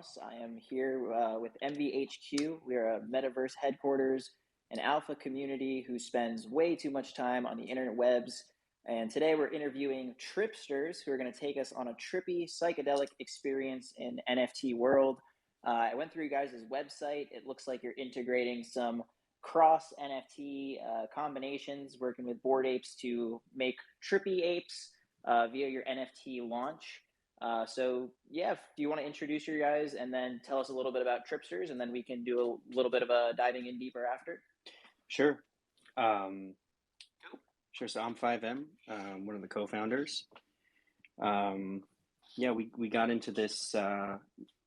Ross. I am here with MVHQ. We are a metaverse headquarters, an alpha community who spends way too much time on the internet webs. And today we're interviewing Tripsters, who are going to take us on a trippy psychedelic experience in NFT world. I went through you guys' website. It looks like you're integrating some cross NFT combinations, working with Bored Apes to make trippy apes via your NFT launch. Do you want to introduce your guys and then tell us a little bit about Tripsters, and then we can do a little bit of a diving in deeper after? Sure. Um, sure. So I'm 5M, one of the co-founders. We got into this.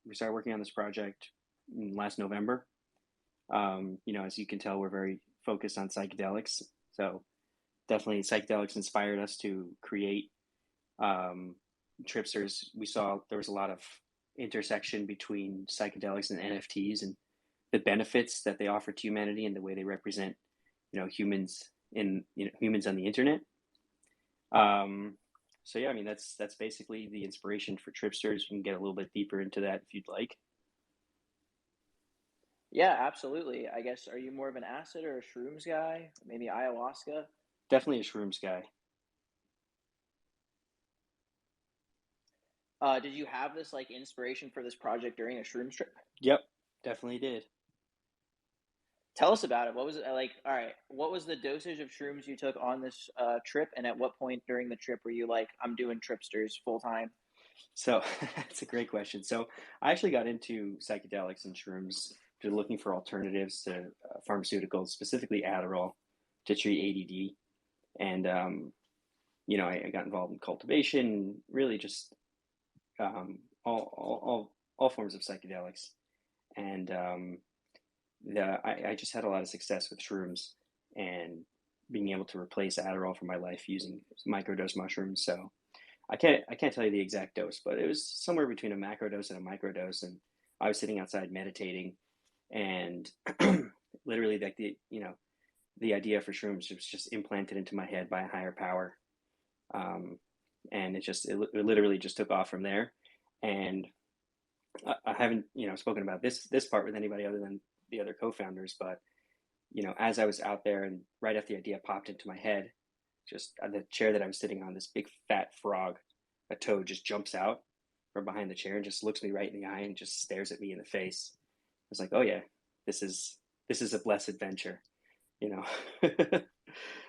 We started working on this project last November. As you can tell, we're very focused on psychedelics. So definitely psychedelics inspired us to create Tripsters. We saw there was a lot of intersection between psychedelics and NFTs and the benefits that they offer to humanity and the way they represent, humans humans on the internet. That's basically the inspiration for Tripsters. We can get a little bit deeper into that if you'd like. Yeah, absolutely. I guess, are you more of an acid or a shrooms guy? Maybe ayahuasca? Definitely a shrooms guy. Did you have this like inspiration for this project during a shrooms trip? Yep, definitely did. Tell us about it. What was it like? All right, what was the dosage of shrooms you took on this trip, and at what point during the trip were you like, I'm doing Tripsters full time? So that's a great question. So I actually got into psychedelics and shrooms to looking for alternatives to pharmaceuticals, specifically Adderall, to treat ADD. And I got involved in cultivation, really just all forms of psychedelics. And I just had a lot of success with shrooms and being able to replace Adderall for my life using microdose mushrooms. So I can't tell you the exact dose, but it was somewhere between a macrodose and a microdose. And I was sitting outside meditating, and literally like the idea for shrooms was just implanted into my head by a higher power. And it literally just took off from there. And I haven't, spoken about this part with anybody other than the other co-founders, but, as I was out there and right after the idea popped into my head, just the chair that I was sitting on, this big fat frog, a toad, just jumps out from behind the chair and just looks me right in the eye and just stares at me in the face. I was like, oh yeah, this is a blessed venture,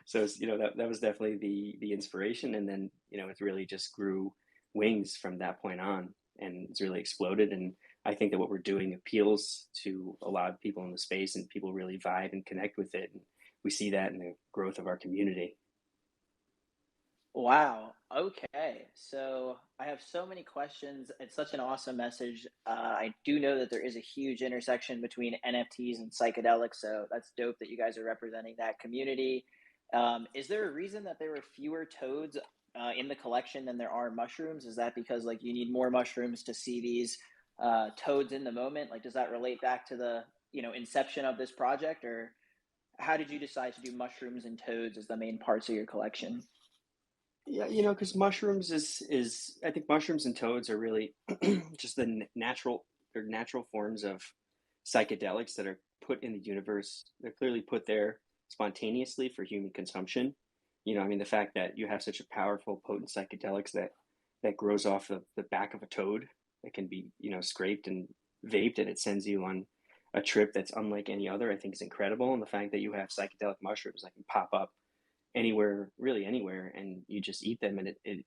So it's, that was definitely the inspiration. And then, it really just grew wings from that point on, and it's really exploded. And I think that what we're doing appeals to a lot of people in the space, and people really vibe and connect with it. And we see that in the growth of our community. Wow. Okay. So I have so many questions. It's such an awesome message. I do know that there is a huge intersection between NFTs and psychedelics. So that's dope that you guys are representing that community. Is there a reason that there were fewer toads in the collection than there are mushrooms? Is that because like you need more mushrooms to see these toads in the moment? Like, does that relate back to the, inception of this project, or how did you decide to do mushrooms and toads as the main parts of your collection? Yeah, because mushrooms is I think mushrooms and toads are really just they're natural forms of psychedelics that are put in the universe. They're clearly put there spontaneously for human consumption. The fact that you have such a powerful, potent psychedelics that grows off the back of a toad that can be, scraped and vaped, and it sends you on a trip that's unlike any other, I think is incredible. And the fact that you have psychedelic mushrooms that can pop up anywhere, really anywhere, and you just eat them, and it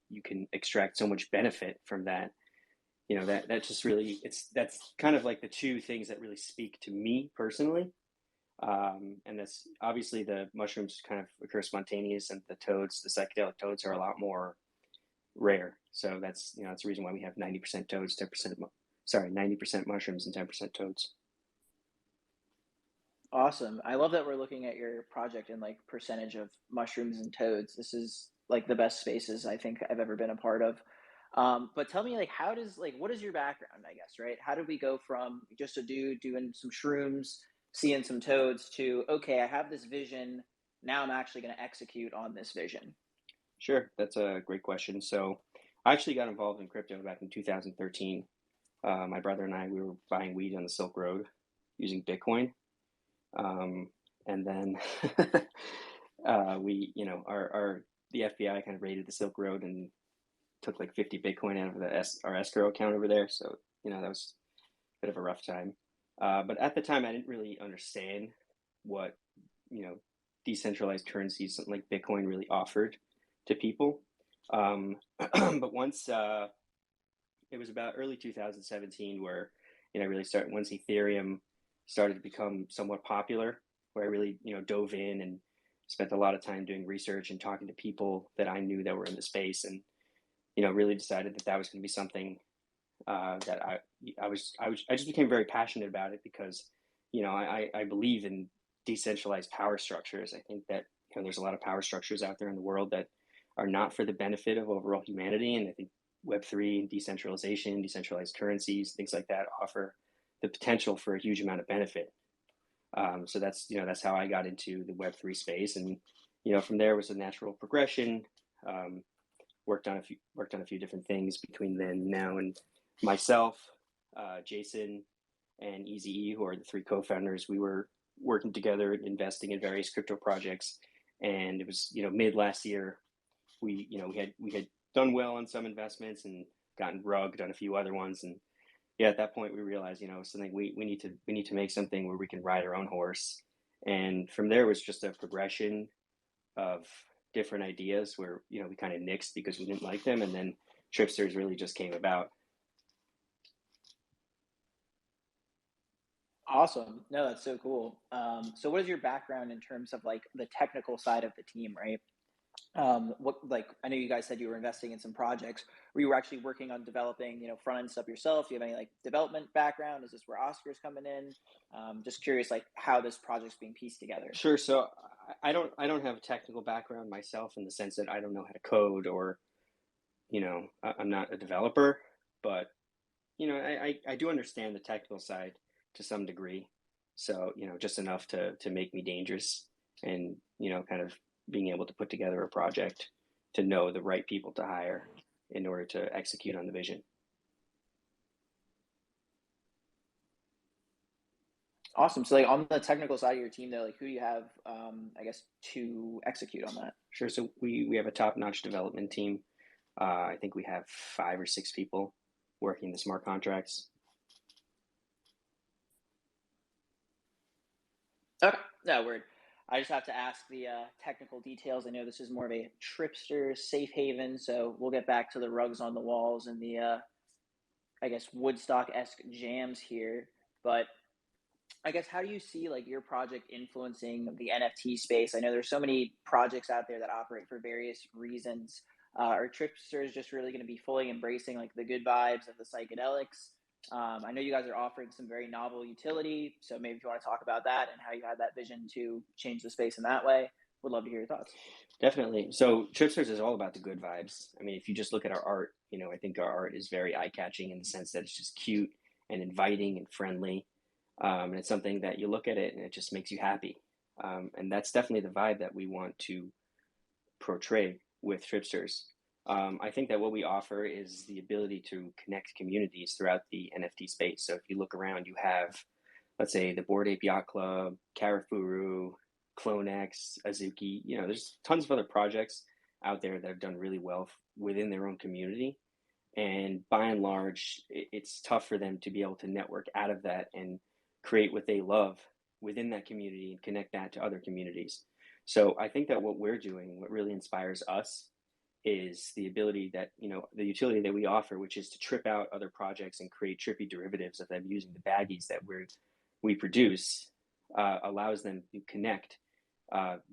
you can extract so much benefit from that. That just really, that's kind of like the two things that really speak to me personally. And that's obviously the mushrooms kind of occur spontaneous, and the psychedelic toads are a lot more rare. So that's the reason why we have 90% toads, 90% mushrooms and 10% toads. Awesome. I love that we're looking at your project in like percentage of mushrooms and toads. This is like the best spaces I think I've ever been a part of. But tell me, like, what is your background, I guess, right? How did we go from just a dude doing some shrooms, seeing some toads to, okay, I have this vision. Now I'm actually going to execute on this vision. Sure, that's a great question. So I actually got involved in crypto back in 2013. My brother and I, we were buying weed on the Silk Road using Bitcoin. And then we, the FBI kind of raided the Silk Road and took like 50 Bitcoin out of our escrow account over there. So, that was a bit of a rough time. But at the time, I didn't really understand what, decentralized currencies, something like Bitcoin, really offered to people. But once it was about early 2017 where, really started, once Ethereum started to become somewhat popular, where I really, dove in and spent a lot of time doing research and talking to people that I knew that were in the space, and really decided that was going to be something that I just became very passionate about it because, I believe in decentralized power structures. I think that there's a lot of power structures out there in the world that are not for the benefit of overall humanity, and I think Web3, decentralization, decentralized currencies, things like that offer the potential for a huge amount of benefit. So that's how I got into the Web3 space, and from there was a natural progression. Worked on a few different things between then and now, and myself, Jason, and Eazy-E, who are the three co-founders, we were working together, investing in various crypto projects, and it was mid last year we had done well on some investments and gotten rugged on a few other ones, and at that point we realized something we need to make something where we can ride our own horse, and from there was just a progression of different ideas where we kind of nixed because we didn't like them, and then Tripsters really just came about. Awesome. No, that's so cool. So what is your background in terms of like the technical side of the team, right? What, like, I know you guys said you were investing in some projects where you were actually working on developing, front end stuff yourself. Do you have any like development background? Is this where Oscar's coming in? Just curious, like how this project's being pieced together. Sure. So I don't have a technical background myself in the sense that I don't know how to code, or I'm not a developer, but I do understand the technical side to some degree. So just enough to make me dangerous, and kind of being able to put together a project to know the right people to hire in order to execute on the vision. Awesome. So like on the technical side of your team though, like who do you have, I guess, to execute on that? Sure. So we have a top-notch development team. I think we have 5 or 6 people working the smart contracts. Okay. No, word. I just have to ask the technical details. I know this is more of a Tripster safe haven, so we'll get back to the rugs on the walls and the, I guess, Woodstock-esque jams here. But I guess how do you see like your project influencing the NFT space? I know there's so many projects out there that operate for various reasons. Are Tripsters just really going to be fully embracing like the good vibes of the psychedelics? I know you guys are offering some very novel utility, so maybe if you want to talk about that and how you had that vision to change the space in that way, would love to hear your thoughts. Definitely. So Tripsters is all about the good vibes. I mean, if you just look at our art, I think our art is very eye-catching in the sense that it's just cute and inviting and friendly. And it's something that you look at it and it just makes you happy. And that's definitely the vibe that we want to portray with Tripsters. I think that what we offer is the ability to connect communities throughout the NFT space. So if you look around, you have, let's say, the Bored Ape Yacht Club, Karafuru, CloneX, Azuki. There's tons of other projects out there that have done really well within their own community. And by and large, it's tough for them to be able to network out of that and create what they love within that community and connect that to other communities. So I think that what we're doing, what really inspires us, is the ability that, the utility that we offer, which is to trip out other projects and create trippy derivatives of them using the baggies that we produce, allows them to connect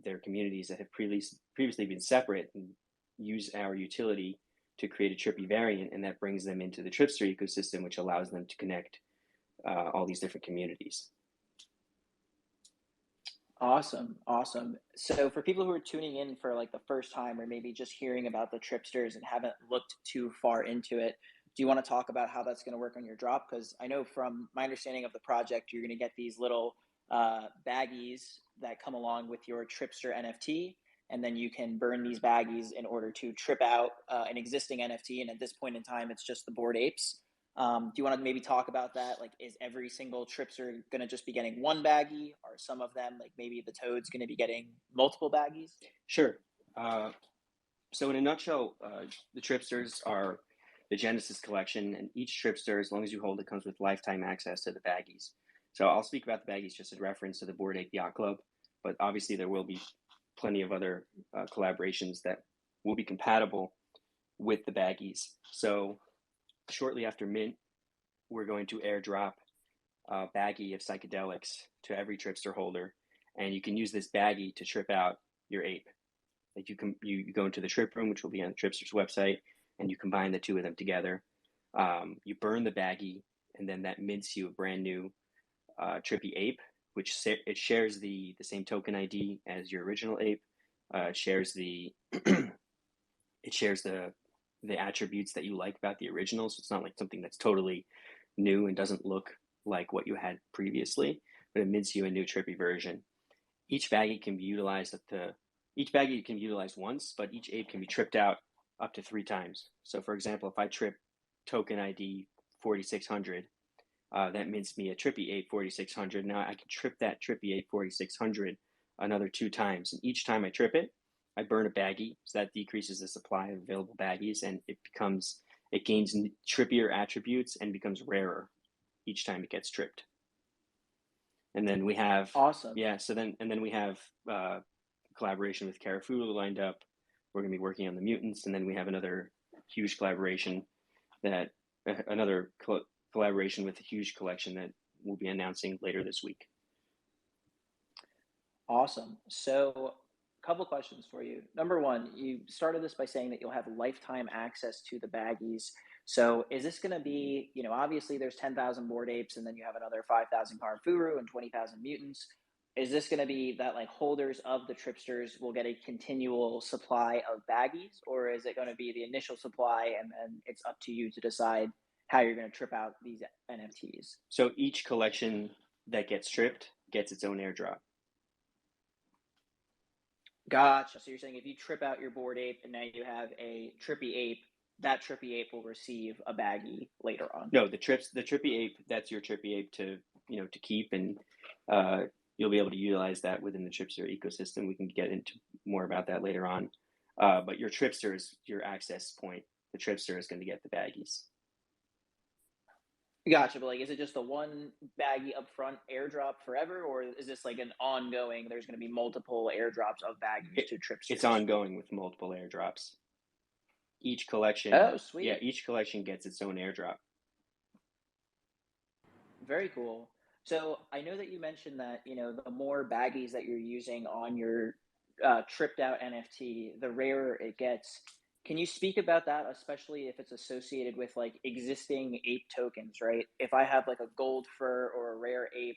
their communities that have previously been separate and use our utility to create a trippy variant, and that brings them into the Tripster ecosystem, which allows them to connect all these different communities. Awesome. Awesome. So for people who are tuning in for like the first time or maybe just hearing about the Tripsters and haven't looked too far into it, do you want to talk about how that's going to work on your drop? Because I know from my understanding of the project, you're going to get these little baggies that come along with your Tripster NFT, and then you can burn these baggies in order to trip out an existing NFT. And at this point in time, it's just the Bored Apes. Do you want to maybe talk about that? Like, is every single Tripster going to just be getting one baggie? Or some of them, like maybe the Toad's going to be getting multiple baggies? Sure. So in a nutshell, the Tripsters are the Genesis collection, and each Tripster, as long as you hold it, comes with lifetime access to the baggies. So I'll speak about the baggies just as reference to the Bored Ape Yacht Club, but obviously there will be plenty of other collaborations that will be compatible with the baggies. So shortly after mint, we're going to airdrop a baggie of psychedelics to every Tripster holder, and you can use this baggie to trip out your ape. Like you go into the trip room, which will be on Tripster's website, and you combine the two of them together. You burn the baggie, and then that mints you a brand new trippy ape, which it shares the same token ID as your original ape. It shares the it shares the attributes that you like about the original. So it's not like something that's totally new and doesn't look like what you had previously, but it mints you a new trippy version. Each baggie can be utilized once, but each ape can be tripped out up to 3 times. So for example, if I trip token ID 4600, that mints me a trippy ape 4600. Now I can trip that trippy ape 4600 another 2 times. And each time I trip it, I burn a baggie. So that decreases the supply of available baggies, and it gains trippier attributes and becomes rarer each time it gets tripped. And then we have Awesome. then we have collaboration with Carafudo lined up. We're going to be working on the mutants, and then we have another huge collaboration collaboration with a huge collection that we'll be announcing later this week. Awesome. So, a couple questions for you. Number one, you started this by saying that you'll have lifetime access to the baggies. So, is this going to be, obviously there's 10,000 Bored Apes, and then you have another 5,000 Karfuru and 20,000 mutants. Is this going to be that like holders of the Tripsters will get a continual supply of baggies, or is it going to be the initial supply and then it's up to you to decide how you're going to trip out these NFTs? So each collection that gets tripped gets its own airdrop. Gotcha. So you're saying if you trip out your Bored Ape and now you have a trippy ape, that trippy ape will receive a baggie later on. No, the trippy ape, that's your trippy ape to keep, and you'll be able to utilize that within the Tripster ecosystem. We can get into more about that later on. But your Tripster is your access point. The Tripster is going to get the baggies. Gotcha, but like, is it just the one baggie up front airdrop forever, or is this like an ongoing? There's going to be multiple airdrops of baggies to Tripsters. It's ongoing with multiple airdrops. Each collection. Oh, sweet. Yeah, each collection gets its own airdrop. Very cool. So I know that you mentioned that the more baggies that you're using on your tripped out NFT, the rarer it gets. Can you speak about that, especially if it's associated with like existing ape tokens, right? If I have like a gold fur or a rare ape,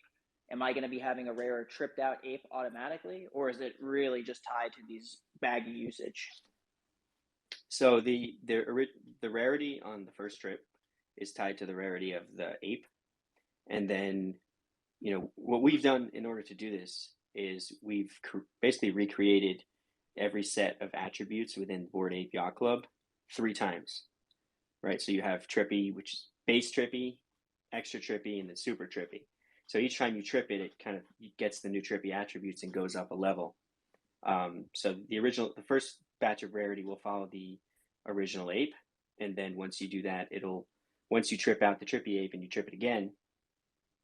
am I going to be having a rarer tripped out ape automatically, or is it really just tied to these baggy usage? So the rarity on the first trip is tied to the rarity of the ape, and then what we've done in order to do this is we've basically recreated every set of attributes within Bored Ape Yacht Club 3 times, right? So you have trippy, which is base trippy, extra trippy, and then super trippy. So each time you trip it, it kind of gets the new trippy attributes and goes up a level. So the first batch of rarity will follow the original ape, and then once you do that, once you trip out the trippy ape and you trip it again,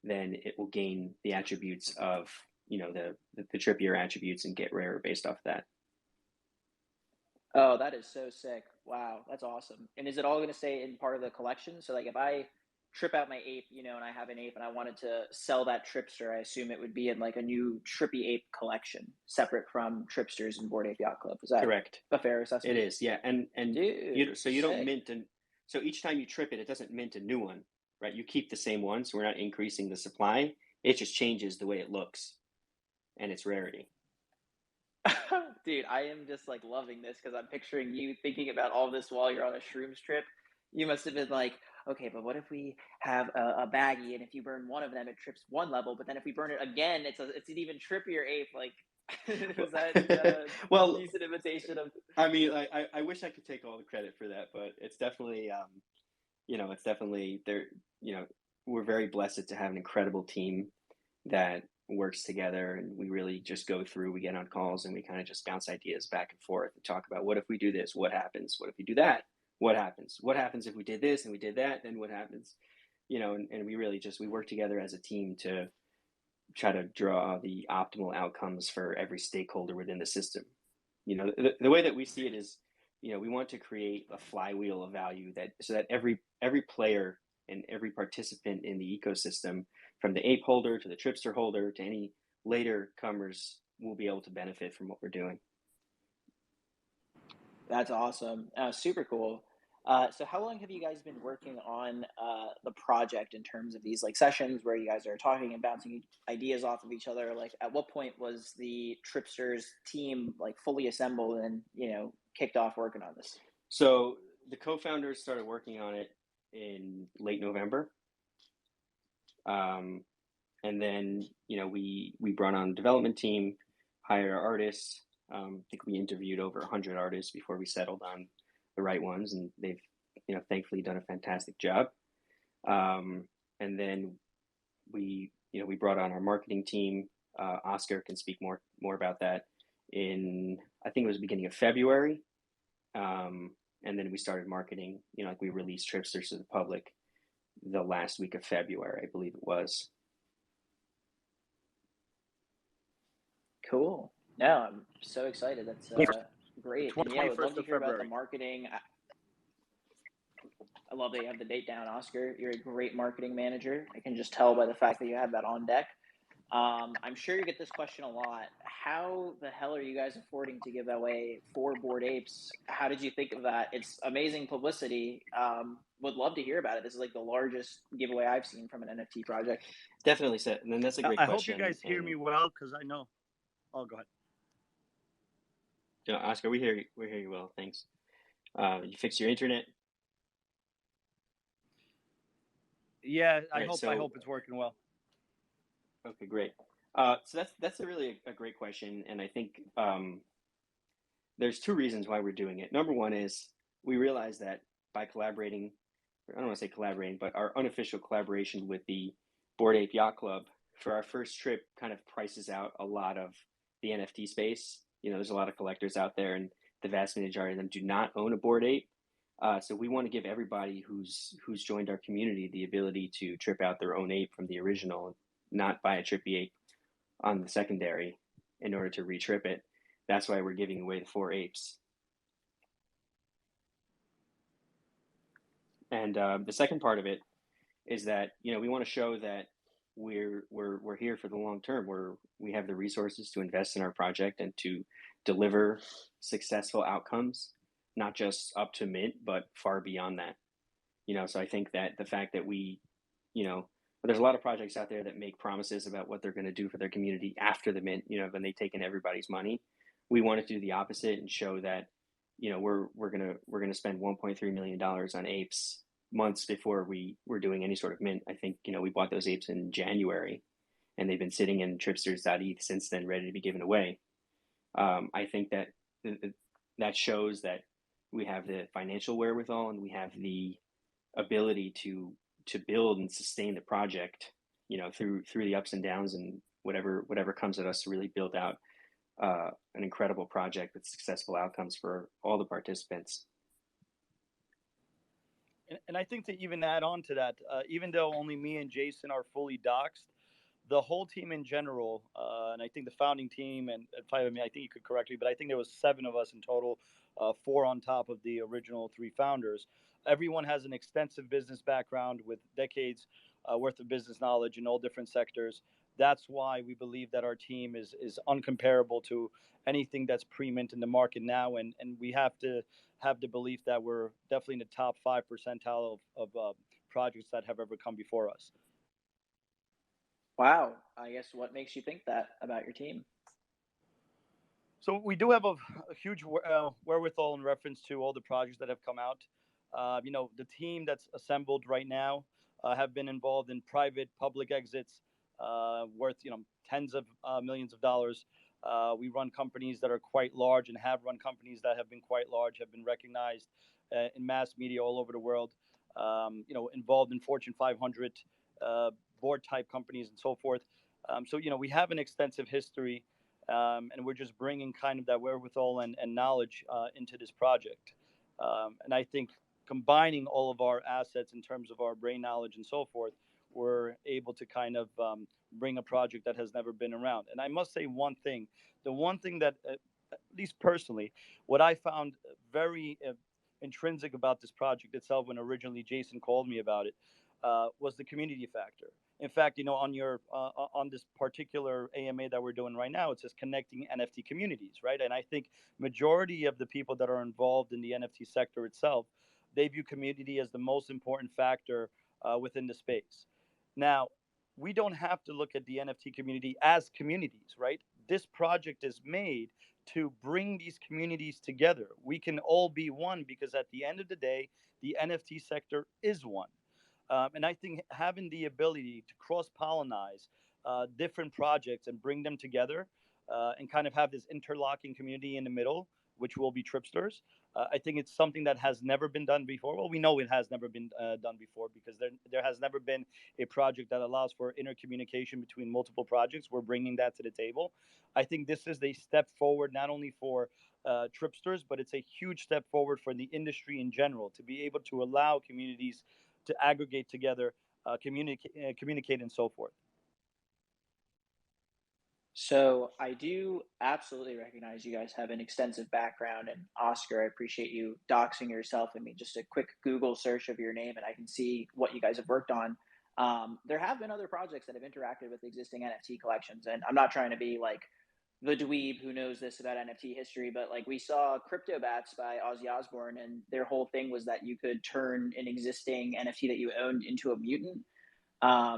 then it will gain the attributes of the trippier attributes and get rarer based off that. Oh, that is so sick. Wow, that's awesome. And is it all going to stay in part of the collection? So like if I trip out my ape, and I have an ape and I wanted to sell that Tripster, I assume it would be in like a new trippy ape collection, separate from Tripsters and Bored Ape Yacht Club. Is that correct? A fair assessment? It is, yeah. And Dude, you don't mint, and so each time you trip it, it doesn't mint a new one, right? You keep the same one, so we're not increasing the supply. It just changes the way it looks and its rarity. Dude, I am just like loving this because I'm picturing you thinking about all this while you're on a shrooms trip. You must have been like, okay, but what if we have a baggie, and if you burn one of them, it trips one level, but then if we burn it again, it's an even trippier ape. Like, was that a decent imitation of? I mean, I wish I could take all the credit for that, but it's definitely it's definitely there. We're very blessed to have an incredible team that works together, and we really just go through. We get on calls and we kind of just bounce ideas back and forth and talk about, what if we do this? What happens? What if we do that? What happens? What happens if we did this and we did that? Then what happens? And we really just we work together as a team to try to draw the optimal outcomes for every stakeholder within the system. The way that we see it is, we want to create a flywheel of value, that so that every player and every participant in the ecosystem, from the ape holder to the Tripster holder to any later comers, will be able to benefit from what we're doing. That's awesome. Super cool. So how long have you guys been working on the project in terms of these like sessions where you guys are talking and bouncing ideas off of each other? Like at what point was the Tripsters team like fully assembled and, kicked off working on this? So the co-founders started working on it in late November. And then, we brought on a development team, hired our artists. I think we interviewed over 100 artists before we settled on the right ones, and they've, thankfully done a fantastic job. And then we brought on our marketing team. Oscar can speak more about that. I think it was the beginning of February. And then we started marketing, like we released Tripsters to the public the last week of February, I believe it was. Cool. No, I'm so excited. That's great. And yeah, I would love to hear about the marketing. I love that you have the date down, Oscar. You're a great marketing manager. I can just tell by the fact that you have that on deck. I'm sure you get this question a lot. How the hell are you guys affording to give away 4 Bored Apes? How did you think of that? It's amazing publicity. Would love to hear about it. This is like the largest giveaway I've seen from an NFT project. Definitely, so. And then that's a great question. I hope you guys hear me well, because I know. Oh, go ahead. Oscar, we hear you well. Thanks. You fixed your internet? Yeah, I hope it's working well. Okay, great. So that's really a great question, and I think there's 2 reasons why we're doing it. Number one is we realize that by collaborating, I don't want to say collaborating, but our unofficial collaboration with the Bored Ape Yacht Club for our first trip kind of prices out a lot of the NFT space. There's a lot of collectors out there, and the vast majority of them do not own a Bored Ape. So we want to give everybody who's joined our community the ability to trip out their own ape from the original, not buy a trippy ape on the secondary in order to retrip it. That's why we're giving away the 4 apes. And the second part of it is that we want to show that we're here for the long term. We have the resources to invest in our project and to deliver successful outcomes, not just up to mint, but far beyond that. So I think that the fact that there's a lot of projects out there that make promises about what they're going to do for their community after the mint, when they've taken everybody's money. We want to do the opposite and show that, we're gonna spend $1.3 million on apes months before we're doing any sort of mint. I think, we bought those apes in January, and they've been sitting in Tripsters.eth since then, ready to be given away. I think that that shows that we have the financial wherewithal, and we have the ability to build and sustain the project, through the ups and downs and whatever comes at us, to really build out an incredible project with successful outcomes for all the participants. And I think to even add on to that, even though only me and Jason are fully doxxed, the whole team in general, and I think the founding team, and 5 of me, I think you could correct me, but I think there was 7 of us in total, 4 on top of the original 3 founders. Everyone has an extensive business background with decades worth of business knowledge in all different sectors. That's why we believe that our team is uncomparable to anything that's pre-mint in the market now, and we have to have the belief that we're definitely in the top 5 percentile of projects that have ever come before us. Wow. I guess what makes you think that about your team? So we do have a huge wherewithal in reference to all the projects that have come out. The team that's assembled right now have been involved in private, public exits worth, tens of millions of dollars. We run companies that are quite large, and have run companies that have been quite large, have been recognized in mass media all over the world. involved in Fortune 500 board type companies and so forth. So we have an extensive history, and we're just bringing kind of that wherewithal and knowledge into this project. And I think combining all of our assets in terms of our brain knowledge and so forth, we're able to kind of bring a project that has never been around. And I must say one thing: the one thing that, at least personally, what I found very intrinsic about this project itself, when originally Jason called me about it, was the community factor. In fact, on this particular AMA that we're doing right now, it says connecting NFT communities, right? And I think majority of the people that are involved in the NFT sector itself, they view community as the most important factor within the space. Now, we don't have to look at the NFT community as communities, right? This project is made to bring these communities together. We can all be one, because at the end of the day, the NFT sector is one. And I think having the ability to cross pollinize different projects and bring them together, and kind of have this interlocking community in the middle, which will be Tripsters, I think it's something that has never been done before. Well, we know it has never been done before, because there has never been a project that allows for intercommunication between multiple projects. We're bringing that to the table. I think this is a step forward, not only for Tripsters, but it's a huge step forward for the industry in general, to be able to allow communities to aggregate together, communicate, and so forth. So I do absolutely recognize you guys have an extensive background, and Oscar, I appreciate you doxing yourself. I mean, just a quick Google search of your name, and I can see what you guys have worked on. There have been other projects that have interacted with existing NFT collections, and I'm not trying to be like the dweeb who knows this about NFT history, but like we saw Crypto Bats by Ozzy Osbourne, and their whole thing was that you could turn an existing NFT that you owned into a mutant.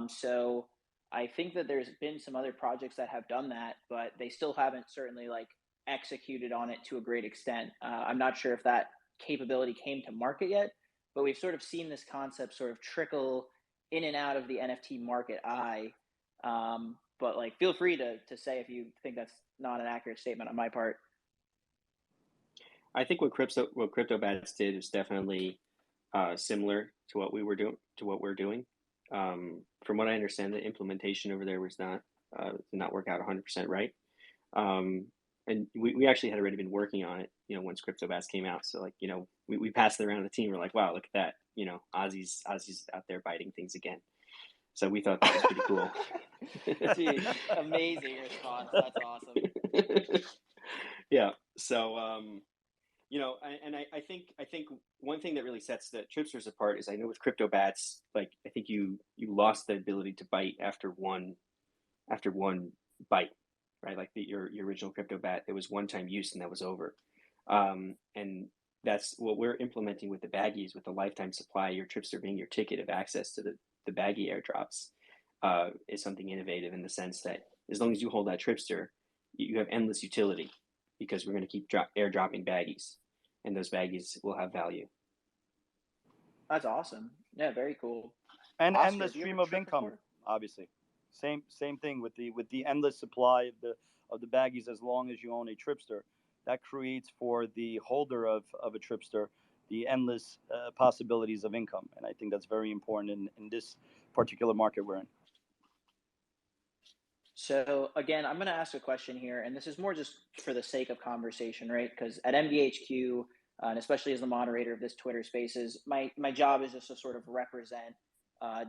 So I think that there's been some other projects that have done that, but they still haven't certainly like executed on it to a great extent. I'm not sure if that capability came to market yet, but we've sort of seen this concept sort of trickle in and out of the NFT market eye. But like, feel free to say if you think that's not an accurate statement on my part. I think what Crypto Bats did is definitely similar to what we were doing, to what we're doing. From what I understand, the implementation over there was not did not work out 100% right. And we actually had already been working on it, once Crypto Bats came out. So like, we passed it around the team. We're like, wow, look at that. Ozzy's out there biting things again. So we thought that was pretty cool. Dude, amazing response. That's awesome. Yeah. So, I think one thing that really sets the Tripsters apart is, I know with Crypto Bats, like, I think you lost the ability to bite after one bite, right? Like your original Crypto Bat, it was one time use and that was over. And that's what we're implementing with the baggies, with the lifetime supply. Your Tripster being your ticket of access to the baggie airdrops, is something innovative in the sense that as long as you hold that Tripster, you have endless utility, because we're going to keep airdropping baggies, and those baggies will have value. That's awesome. Yeah, very cool. And Oscar, endless have you stream ever of tripped income, before? obviously. Same thing with the endless supply of the baggies. As long as you own a Tripster, that creates for the holder of a Tripster the endless possibilities of income. And I think that's very important in this particular market we're in. So again, I'm going to ask a question here, and this is more just for the sake of conversation, right? Because at MBHQ, and especially as the moderator of this Twitter Spaces, my job is just to sort of represent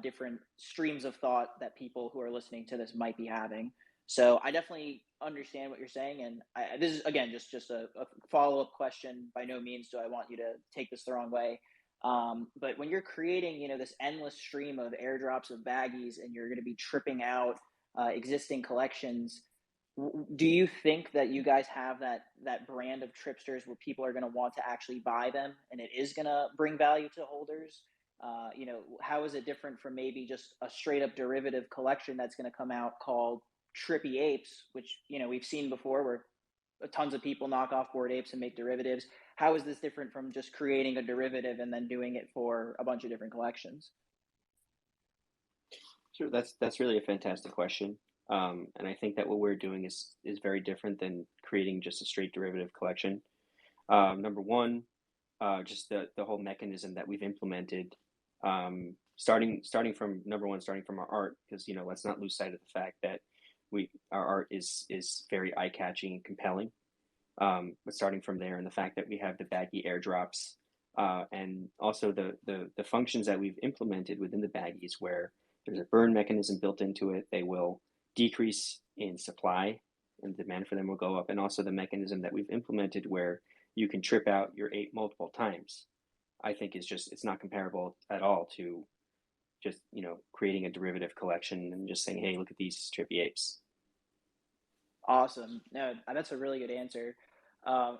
different streams of thought that people who are listening to this might be having. So I definitely understand what you're saying, and this is again just a follow-up question. By no means do I want you to take this the wrong way. But when you're creating, this endless stream of airdrops of baggies, and you're going to be tripping out existing collections, do you think that you guys have that brand of Tripsters where people are going to want to actually buy them, and it is going to bring value to holders? How is it different from maybe just a straight up derivative collection that's going to come out called Trippy Apes, which we've seen before, where tons of people knock off Bored Apes and make derivatives? How is this different from just creating a derivative and then doing it for a bunch of different collections? Sure, that's really a fantastic question, and I think that what we're doing is very different than creating just a straight derivative collection. Number one, just the whole mechanism that we've implemented Starting from number one, starting from our art, because let's not lose sight of the fact that our art is very eye catching and compelling. But starting from there, and the fact that we have the baggy airdrops, and also the functions that we've implemented within the baggies, where there's a burn mechanism built into it. They will decrease in supply, and demand for them will go up, and also the mechanism that we've implemented where you can trip out your ape multiple times. I think it's not comparable at all to just creating a derivative collection and just saying, hey, look at these trippy apes. Awesome. No, that's a really good answer.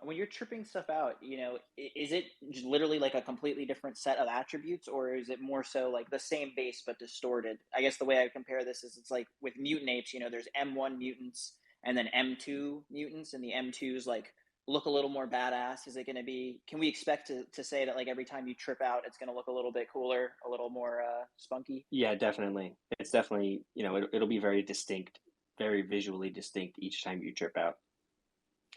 When you're tripping stuff out, is it literally like a completely different set of attributes, or is it more so like the same base but distorted? I guess the way I compare this is it's like with mutant apes, there's M1 mutants and then M2 mutants, and the M2s like look a little more badass. Is it going to be, can we expect to say that like every time you trip out, it's going to look a little bit cooler, a little more spunky? Yeah, definitely. It's definitely, it'll be very distinct, very visually distinct each time you trip out.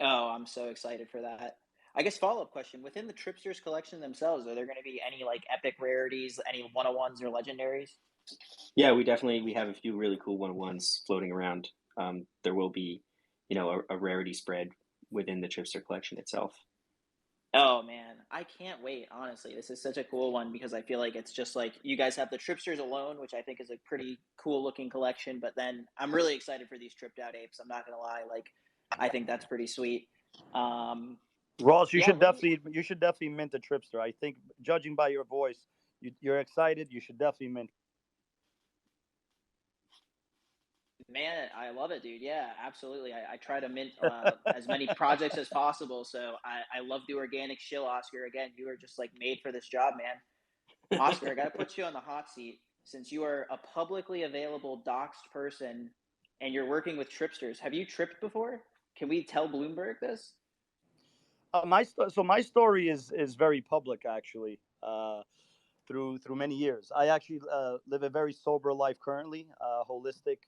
Oh, I'm so excited for that. I guess follow-up question, within the Tripsters collection themselves, are there going to be any like epic rarities, any one-on-ones or legendaries? Yeah, we have a few really cool one-on-ones floating around. There will be, a rarity spread within the Tripster collection itself. Oh man, I can't wait. Honestly, this is such a cool one because I feel like it's just like you guys have the Tripsters alone, which I think is a pretty cool looking collection. But then I'm really excited for these tripped out apes. I'm not gonna lie, like I think that's pretty sweet. Um, Ross, yeah, let me. you should definitely mint a Tripster. I think, judging by your voice, you're excited. You should definitely mint. Man, I love it, dude. Yeah, absolutely. I try to mint as many projects as possible. So I love the organic shill, Oscar. Again, you are just like made for this job, man. Oscar, I got to put you on the hot seat since you are a publicly available doxed person and you're working with Tripsters. Have you tripped before? Can we tell Bloomberg this? My story is very public actually. Through many years, I actually live a very sober life currently, holistic.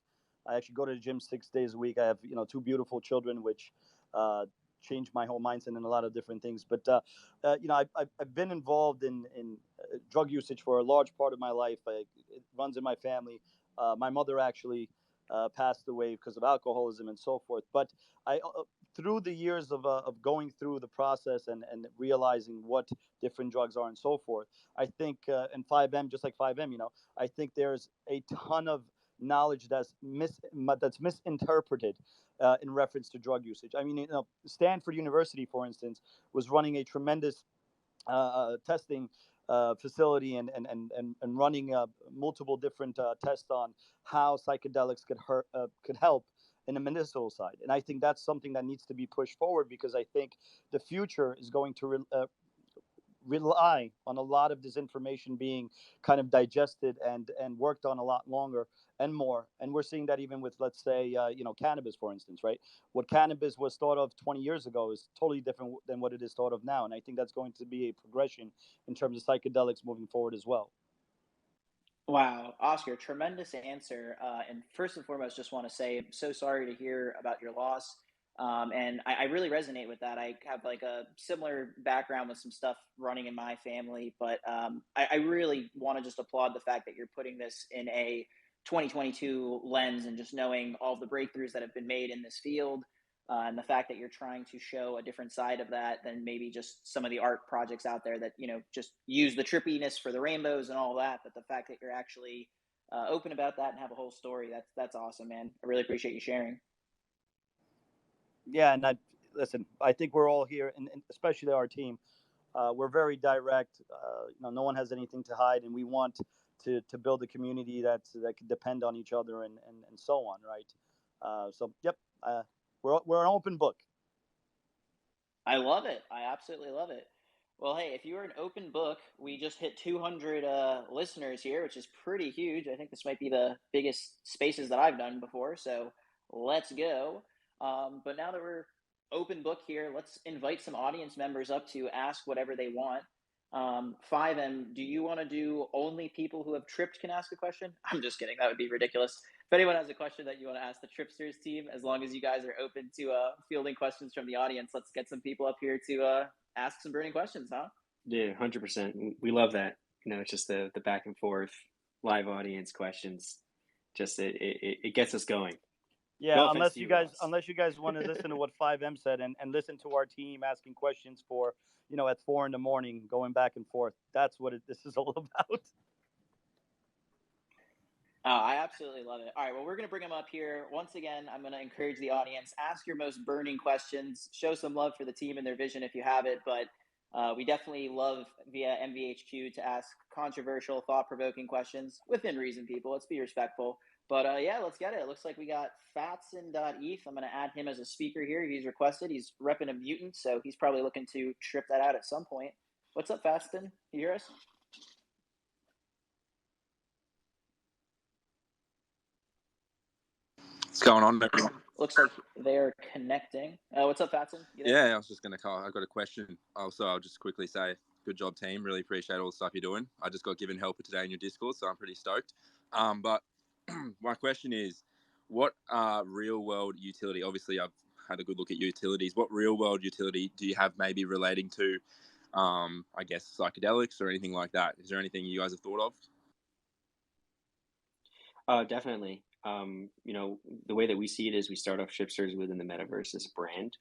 I actually go to the gym 6 days a week. I have two beautiful children, which uh, changed my whole mindset in a lot of different things. But I've been involved in drug usage for a large part of my life. It runs in my family. My mother actually passed away because of alcoholism and so forth. But I through the years of going through the process and realizing what different drugs are and so forth, I think in 5M, just like 5M, I think there's a ton of knowledge that's misinterpreted in reference to drug usage. I mean, Stanford University, for instance, was running a tremendous testing facility and running multiple different tests on how psychedelics could help in the medicinal side. And I think that's something that needs to be pushed forward because I think the future is going to rely on a lot of this information being kind of digested and worked on a lot longer and more. And we're seeing that even with, let's say, cannabis, for instance, right? What cannabis was thought of 20 years ago is totally different than what it is thought of now. And I think that's going to be a progression in terms of psychedelics moving forward as well. Wow, Oscar, tremendous answer. And first and foremost, just want to say I'm so sorry to hear about your loss. And I really resonate with that. I have like a similar background with some stuff running in my family, but I really want to just applaud the fact that you're putting this in a 2022 lens and just knowing all the breakthroughs that have been made in this field, and the fact that you're trying to show a different side of that than maybe just some of the art projects out there that just use the trippiness for the rainbows and all that. But the fact that you're actually open about that and have a whole story, that's awesome, man. I really appreciate you sharing. Yeah, and listen. I think we're all here, and especially our team. We're very direct. No one has anything to hide, and we want to build a community that can depend on each other and so on, right? Yep, we're an open book. I love it. I absolutely love it. Well, hey, if you are an open book, we just hit 200 listeners here, which is pretty huge. I think this might be the biggest spaces that I've done before. So let's go. But now that we're open book here, let's invite some audience members up to ask whatever they want. 5M, do you want to do only people who have tripped can ask a question? I'm just kidding. That would be ridiculous. If anyone has a question that you want to ask the Tripsters team, as long as you guys are open to fielding questions from the audience, let's get some people up here to ask some burning questions, huh? Yeah, 100%. We love that. it's just the back and forth live audience questions. Just it gets us going. Yeah, No offense to you, Ross. unless you guys want to listen to what 5M said and listen to our team asking questions for, at 4 a.m, going back and forth. That's what this is all about. Oh, I absolutely love it. All right, well, we're going to bring him up here. Once again, I'm going to encourage the audience, ask your most burning questions, show some love for the team and their vision if you have it, but we definitely love via MVHQ to ask controversial, thought-provoking questions within reason, people. Let's be respectful. But yeah, let's get it. It looks like we got Fatson.eth. I'm going to add him as a speaker here. He's requested. He's repping a mutant, so he's probably looking to trip that out at some point. What's up, Fatson? You hear us? What's going on, everyone? Looks like they're connecting. What's up, Fatson? Yeah, I was just going to call. I got a question. Also, I'll just quickly say, good job, team. Really appreciate all the stuff you're doing. I just got given helper today in your Discord, so I'm pretty stoked. But my question is, what real world utility? Obviously, I've had a good look at utilities. What real world utility do you have maybe relating to, I guess, psychedelics or anything like that? Is there anything you guys have thought of? Definitely. The way that we see it is we start off Tripsters within the metaverse as a brand.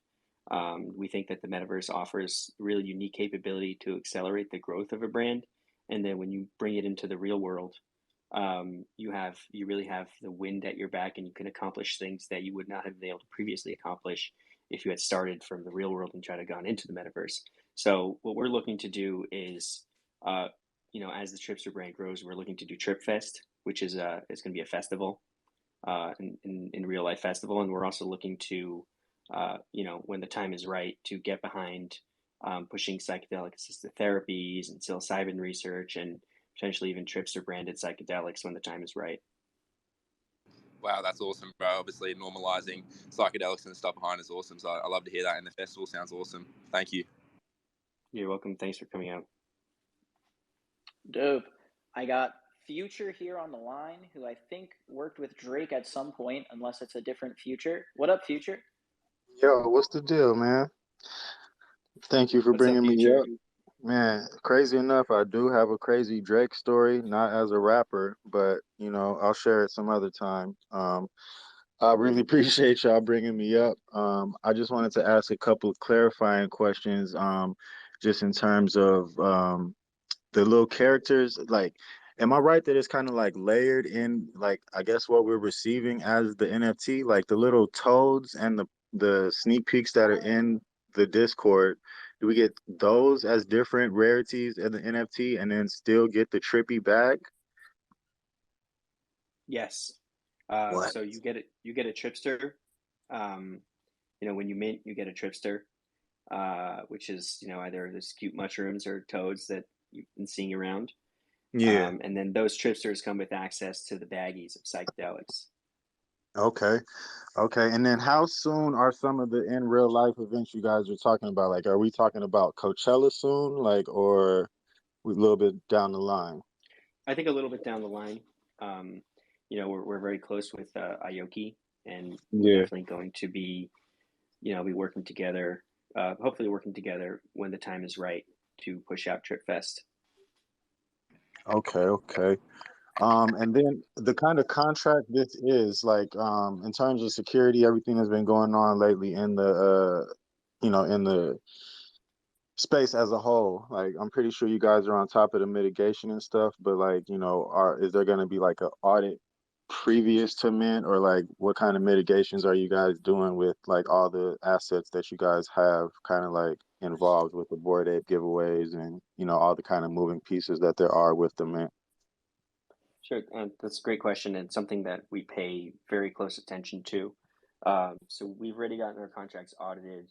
We think that the metaverse offers really unique capability to accelerate the growth of a brand. And then when you bring it into the real world, you really have the wind at your back, and you can accomplish things that you would not have been able to previously accomplish if you had started from the real world and tried to gone into the metaverse. So what we're looking to do is, as the Tripster brand grows, we're looking to do TripFest, which is going to be a festival, in real life festival, and we're also looking to, when the time is right, to get behind pushing psychedelic assisted therapies and psilocybin research, and potentially even Tripster branded psychedelics when the time is right. Wow, that's awesome, bro. Obviously, normalizing psychedelics and stuff behind is awesome. So I love to hear that, and the festival sounds awesome. Thank you. You're welcome. Thanks for coming out. Dope. I got Future here on the line, who I think worked with Drake at some point, unless it's a different Future. What up, Future? Yo, what's the deal, man? Thank you for What's up, bringing me Future? up. Man, crazy enough, I do have a crazy Drake story, not as a rapper, but I'll share it some other time. I really appreciate y'all bringing me up. I just wanted to ask a couple of clarifying questions, just in terms of the little characters. Like, am I right that it's kind of like layered in, like, I guess what we're receiving as the NFT, like the little toads and the sneak peeks that are in the Discord? Do we get those as different rarities in the NFT and then still get the trippy bag? Yes. What? So you get a Tripster. When you mint, you get a Tripster, which is either those cute mushrooms or toads that you've been seeing around. Yeah. And then those Tripsters come with access to the baggies of psychedelics. Okay. Okay. And then how soon are some of the in real life events you guys are talking about? Like, are we talking about Coachella soon? Like, or a little bit down the line? I think a little bit down the line. We're very close with Aoki, and we're Yeah. definitely going to be working together, hopefully working together when the time is right to push out TripFest. Okay. Okay. And then the kind of contract this is like, in terms of security, everything that's been going on lately in in the space as a whole. Like, I'm pretty sure you guys are on top of the mitigation and stuff, but like, is there going to be like an audit previous to mint, or like what kind of mitigations are you guys doing with like all the assets that you guys have kind of like involved with the Bored Ape giveaways and, all the kind of moving pieces that there are with the mint? Sure, that's a great question, and something that we pay very close attention to. So we've already gotten our contracts audited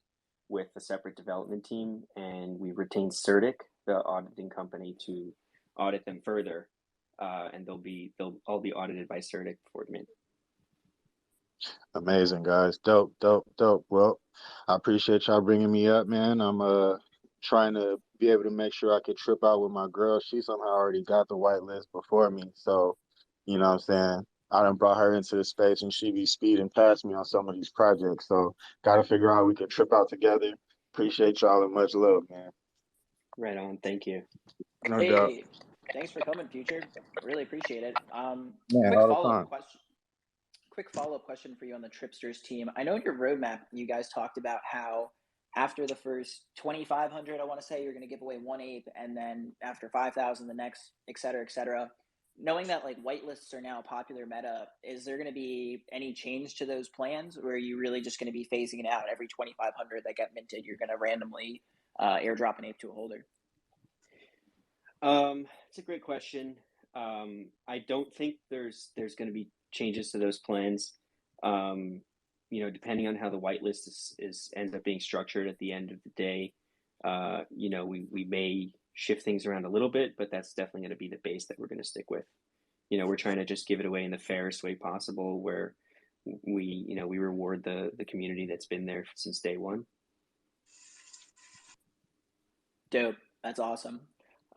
with a separate development team, and we retained Certic, the auditing company, to audit them further, and they'll all be audited by Certic before mint. Amazing, guys. Dope, dope, dope. Well, I appreciate y'all bringing me up, man. I'm trying to be able to make sure I could trip out with my girl. She somehow already got the whitelist before me. So, you know what I'm saying? I done brought her into the space and she be speeding past me on some of these projects. So gotta figure out how we can trip out together. Appreciate y'all and much love, man. Right on. Thank you. No doubt. Hey, Thanks for coming, Future. Really appreciate it. Man, Quick all the follow-up time. question. Quick follow-up question for you on the Tripsters team. I know in your roadmap you guys talked about how after the first 2,500, I want to say you're going to give away one ape, and then after 5,000, the next, et cetera, et cetera. Knowing that like whitelists are now a popular meta, is there going to be any change to those plans, or are you really just going to be phasing it out every 2,500 that get minted? You're going to randomly airdrop an ape to a holder. It's a great question. I don't think there's going to be changes to those plans. You know, depending on how the whitelist is ends up being structured at the end of the day, you know, we may shift things around a little bit, but that's definitely going to be the base that we're going to stick with. You know, we're trying to just give it away in the fairest way possible, where we reward the community that's been there since day one. Dope. That's awesome.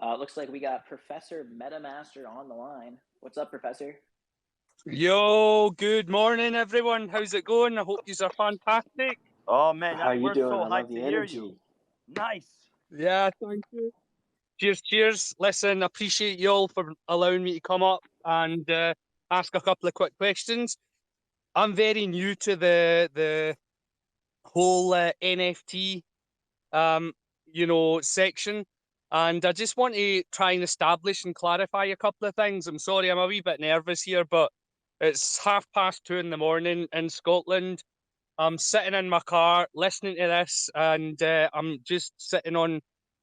Looks like we got Professor MetaMaster on the line. What's up, Professor? Yo, good morning, everyone. How's it going? I hope you are fantastic. Oh man, How you we're doing? so I love hyped the to hear energy. you. Nice. Yeah, thank you. Cheers, cheers. Listen, appreciate you all for allowing me to come up and ask a couple of quick questions. I'm very new to the whole NFT, section, and I just want to try and establish and clarify a couple of things. I'm sorry, I'm a wee bit nervous here, but it's 2:30 in the morning in Scotland. I'm sitting in my car listening to this, and I'm just sitting on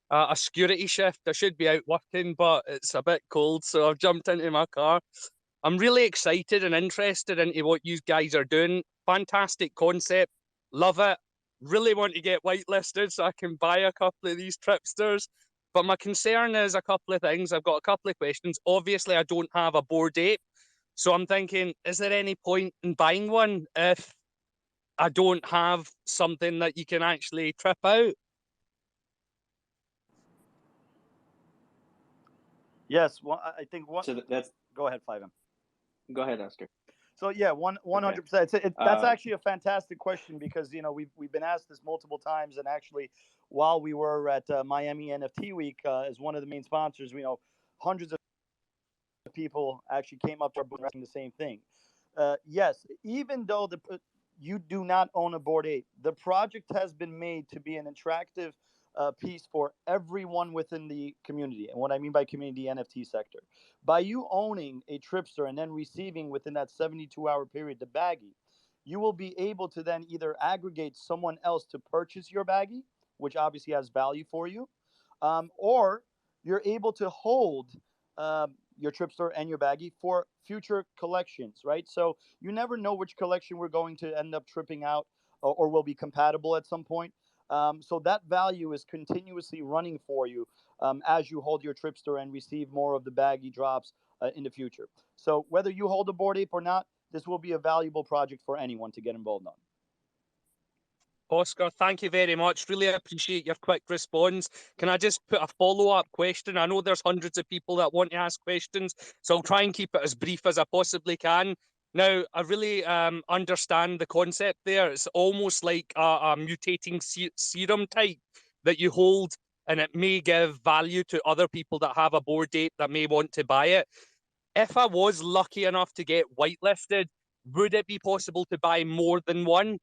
a security shift. I should be out working, but it's a bit cold, so I've jumped into my car. I'm really excited and interested into what you guys are doing. Fantastic concept. Love it. Really want to get whitelisted so I can buy a couple of these Tripsters. But my concern is a couple of things. I've got a couple of questions. Obviously, I don't have a Bored Ape. So I'm thinking, is there any point in buying one if I don't have something that you can actually trip out? Yes, well, I think one. So that's. Go ahead, 5M. Go ahead, Oscar. So yeah, 100%. That's actually a fantastic question because we've been asked this multiple times, and actually, while we were at Miami NFT Week as one of the main sponsors, hundreds of people actually came up to our booth asking the same thing. Yes, even though you do not own a Bored Ape, the project has been made to be an attractive piece for everyone within the community. And what I mean by community, NFT sector. By you owning a Tripster and then receiving within that 72-hour period the baggie, you will be able to then either aggregate someone else to purchase your baggie, which obviously has value for you, or you're able to hold your Tripster and your baggie for future collections, right? So you never know which collection we're going to end up tripping out or will be compatible at some point. So that value is continuously running for you as you hold your Tripster and receive more of the baggy drops in the future. So whether you hold a Bored Ape or not, this will be a valuable project for anyone to get involved on. Oscar, thank you very much. Really appreciate your quick response. Can I just put a follow-up question? I know there's hundreds of people that want to ask questions, so I'll try and keep it as brief as I possibly can. Now, I really understand the concept there. It's almost like a mutating serum type that you hold, and it may give value to other people that have a Bored Ape that may want to buy it. If I was lucky enough to get whitelisted, would it be possible to buy more than one?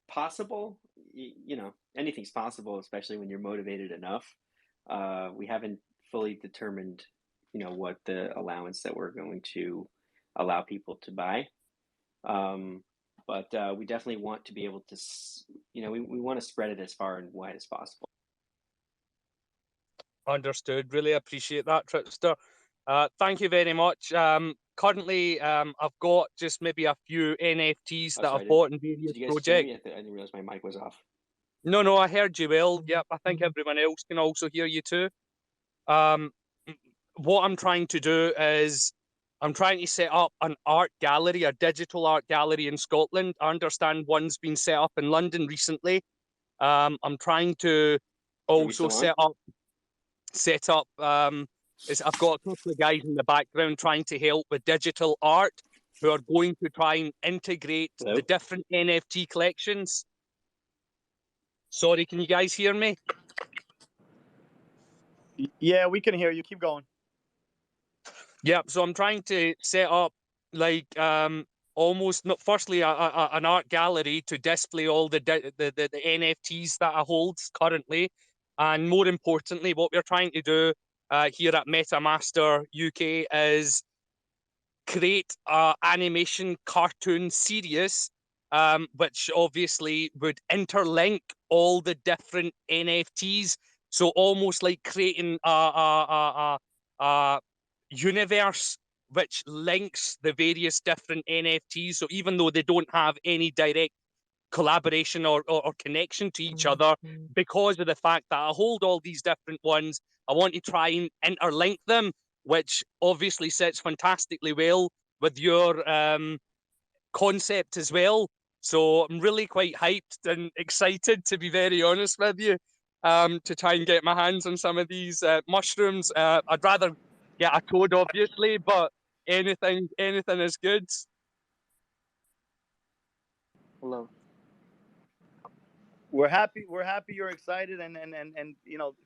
Possible, anything's possible, especially when you're motivated enough. We haven't fully determined, what the allowance that we're going to allow people to buy. But we definitely want to be able to, we want to spread it as far and wide as possible. Understood. Really appreciate that, Tripster. Thank you very much. Currently, I've got just maybe a few NFTs that I've bought in various projects. Did you guys hear me? I didn't realize my mic was off. No, I heard you well. Yep, I think everyone else can also hear you too. What I'm trying to do is I'm trying to set up an art gallery, a digital art gallery in Scotland. I understand one's been set up in London recently. I'm trying to also set up I've got a couple of guys in the background trying to help with digital art who are going to try and integrate the different NFT collections. Sorry, can you guys hear me? Yeah, we can hear you. Keep going. Yep. So I'm trying to set up like almost not firstly an art gallery to display all the NFTs that I hold currently, and more importantly, what we're trying to do here at MetaMaster UK is create a animation cartoon series, which obviously would interlink all the different NFTs. So almost like creating a universe which links the various different NFTs. So even though they don't have any direct collaboration or connection to each other, because of the fact that I hold all these different ones, I want to try and interlink them, which obviously sits fantastically well with your concept as well. So I'm really quite hyped and excited, to be very honest with you, to try and get my hands on some of these mushrooms. I'd rather get a toad, obviously, but anything is good. Hello. We're happy you're excited, and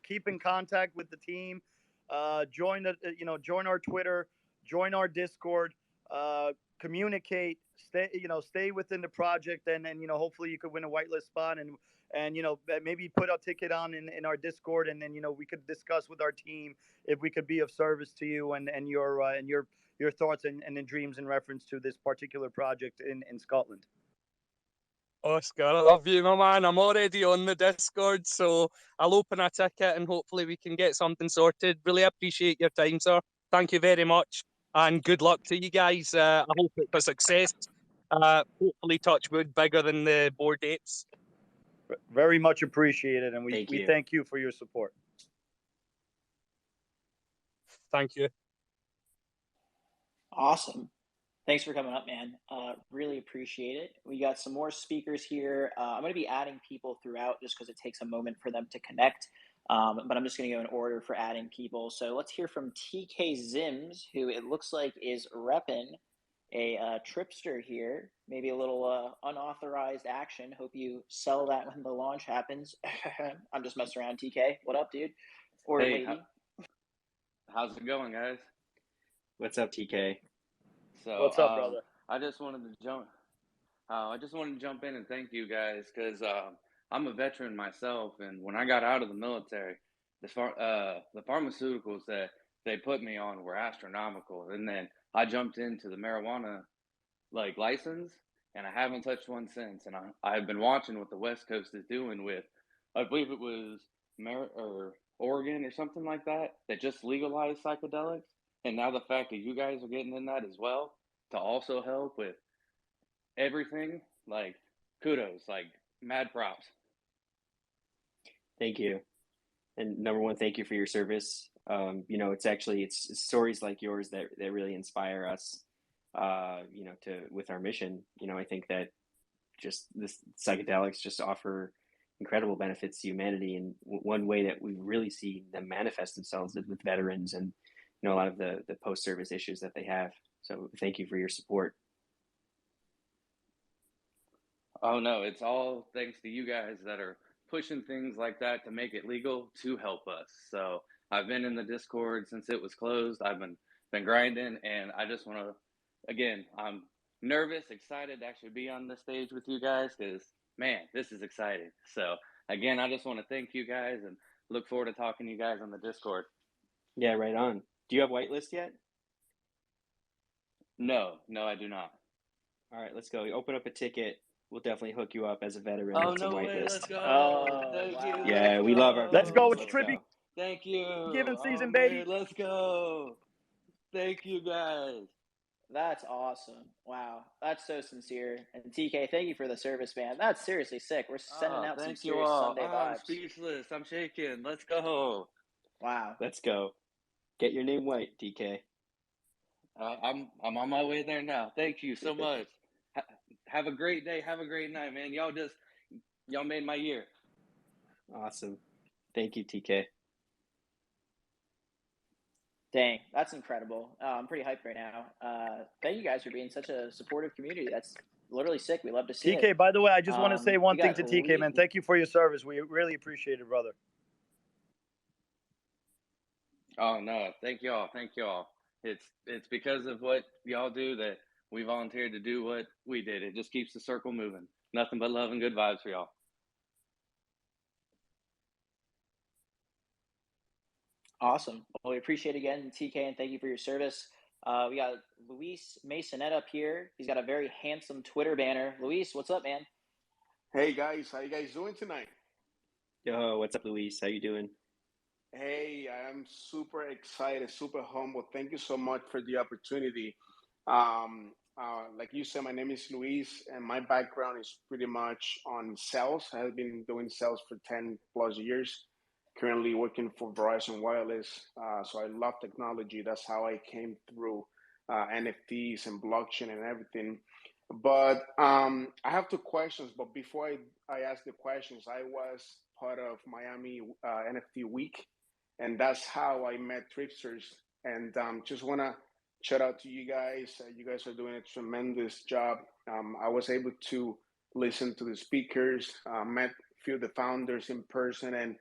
keep in contact with the team. Join our Twitter, join our Discord, communicate, stay within the project, and hopefully you could win a whitelist spot, and maybe put a ticket on in our Discord, and then we could discuss with our team if we could be of service to you and your thoughts and dreams in reference to this particular project in Scotland. Oscar, I love you, my man. I'm already on the Discord, so I'll open a ticket and hopefully we can get something sorted. Really appreciate your time, sir. Thank you very much, and good luck to you guys. I hope it's a success. Hopefully, touch wood, bigger than the Bored Apes. Very much appreciated, and we thank you for your support. Thank you. Awesome. Thanks for coming up, man. Really appreciate it. We got some more speakers here. I'm going to be adding people throughout just because it takes a moment for them to connect. But I'm just going to go in order for adding people. So let's hear from TK Zims, who it looks like is repping a Tripster here. Maybe a little unauthorized action. Hope you sell that when the launch happens. I'm just messing around, TK. What up, dude? Or hey, lady. How's it going, guys? What's up, TK? So, what's up, brother? I just wanted to jump in and thank you guys because I'm a veteran myself, and when I got out of the military, the pharmaceuticals that they put me on were astronomical, and then I jumped into the marijuana license, and I haven't touched one since. And I've been watching what the West Coast is doing with, I believe it was Oregon or something like that just legalized psychedelics. And now the fact that you guys are getting in that as well to also help with everything, kudos, mad props. Thank you. And number one, thank you for your service. It's stories like yours that really inspire us, with our mission. I think that just this psychedelics just offer incredible benefits to humanity. And one way that we really see them manifest themselves is with veterans and a lot of the post-service issues that they have. So thank you for your support. Oh no, it's all thanks to you guys that are pushing things like that to make it legal to help us. So I've been in the Discord since it was closed. I've been grinding, and I just want to, again, I'm nervous, excited to actually be on the stage with you guys because, man, this is exciting. So again, I just want to thank you guys and look forward to talking to you guys on the Discord. Yeah, right on. Do you have whitelist yet? No, I do not. All right, let's go. You open up a ticket. We'll definitely hook you up as a veteran. Oh, no way. Let's go. Thank you. Yeah, we love our Let's go. It's Let's Trippy. go. Thank you. Giving season, baby. Man, let's go. Thank you, guys. That's awesome. Wow. That's so sincere. And TK, thank you for the service, man. That's seriously sick. We're sending out some serious Sunday vibes. I'm speechless. I'm shaking. Let's go. Wow. Let's go. Get your name white, TK. I'm on my way there now. Thank you so much. Have a great day. Have a great night, man. Y'all made my year. Awesome. Thank you, TK. Dang, that's incredible. I'm pretty hyped right now. Thank you guys for being such a supportive community. That's literally sick. We love to see it. TK, by the way, I just want to say one thing to TK, man. Thank you for your service. We really appreciate it, brother. Oh no, thank y'all, thank y'all. It's because of what y'all do that we volunteered to do what we did. It just keeps the circle moving. Nothing but love and good vibes for y'all. Awesome. Well, we appreciate it again, TK, and thank you for your service. We got Luis Masonet up here. He's got a very handsome Twitter banner. Luis, what's up, man? Hey guys, how you guys doing tonight? Yo, what's up, Luis? How you doing? Hey, I'm super excited, super humble. Thank you so much for the opportunity. Like you said, my name is Luis, and my background is pretty much on sales. I have been doing sales for 10 plus years. Currently working for Verizon Wireless. So I love technology. That's how I came through NFTs and blockchain and everything. But I have two questions. But before I ask the questions, I was part of Miami NFT Week, and that's how I met Tripsters. And just want to shout out to you guys. You guys are doing a tremendous job. I was able to listen to the speakers, met a few of the founders in person, and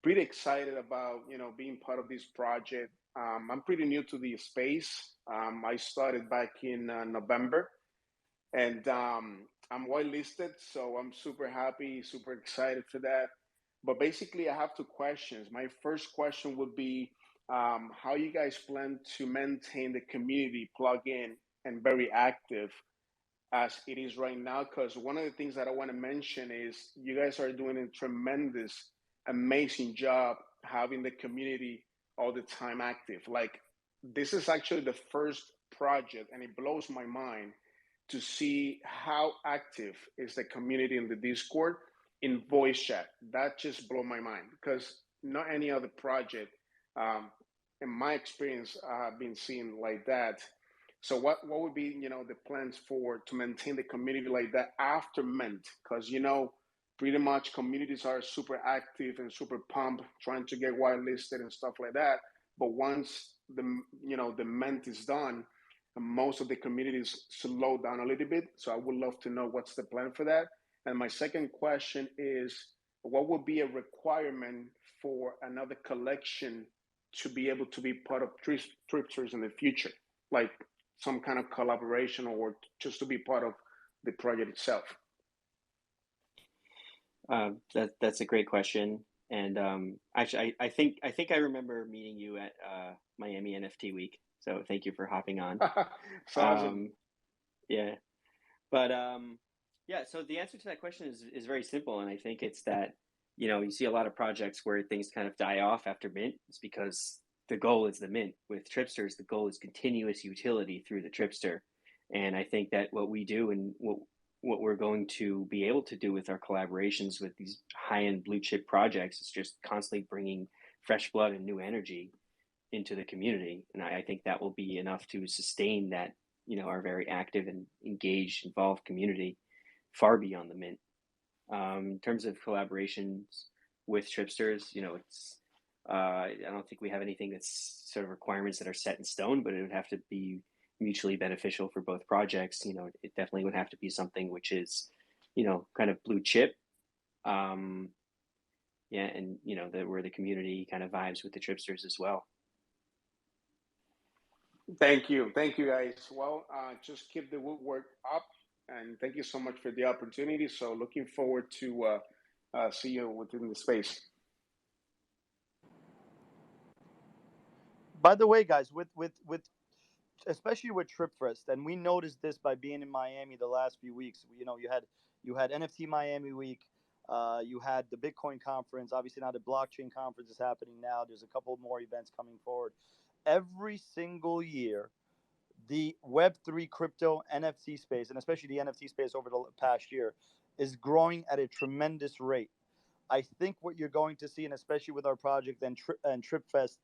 pretty excited about being part of this project. I'm pretty new to the space. I started back in November, and I'm whitelisted, so I'm super happy, super excited for that. But basically, I have two questions. My first question would be how you guys plan to maintain the community plug in and very active as it is right now, because one of the things that I want to mention is you guys are doing a tremendous, amazing job having the community all the time active. Like, this is actually the first project, and it blows my mind to see how active is the community in the Discord in voice chat. That just blew my mind because not any other project, in my experience, I've been seeing like that. So what would be the plans for to maintain the community like that after Mint? Because pretty much communities are super active and super pumped trying to get whitelisted and stuff like that. But once the Mint is done, most of the communities slow down a little bit. So I would love to know what's the plan for that. And my second question is, what would be a requirement for another collection to be able to be part of Tripsters in the future? Like some kind of collaboration or just to be part of the project itself? That's a great question. And actually, I think I remember meeting you at Miami NFT Week. So thank you for hopping on. Awesome. Yeah, but yeah. So the answer to that question is very simple, and I think it's that you see a lot of projects where things kind of die off after mint. It's because the goal is the mint. With Tripsters, the goal is continuous utility through the Tripster, and I think that what we do and what we're going to be able to do with our collaborations with these high-end blue chip projects is just constantly bringing fresh blood and new energy into the community. And I think that will be enough to sustain that, our very active and engaged, involved community far beyond the mint. In terms of collaborations with Tripsters, it's, I don't think we have anything that's sort of requirements that are set in stone, but it would have to be mutually beneficial for both projects. It definitely would have to be something which is, kind of blue chip. Yeah, and where the community kind of vibes with the Tripsters as well. Thank you guys. Well, just keep the woodwork up, and thank you so much for the opportunity. So looking forward to see you within the space. By the way, guys, with especially with TripFest, and we noticed this by being in Miami the last few weeks. You had NFT Miami Week, you had the Bitcoin conference. Obviously, now the blockchain conference is happening now. There's a couple more events coming forward. Every single year, the Web3 crypto NFT space, and especially the NFT space over the past year, is growing at a tremendous rate. I think what you're going to see, and especially with our project and TripFest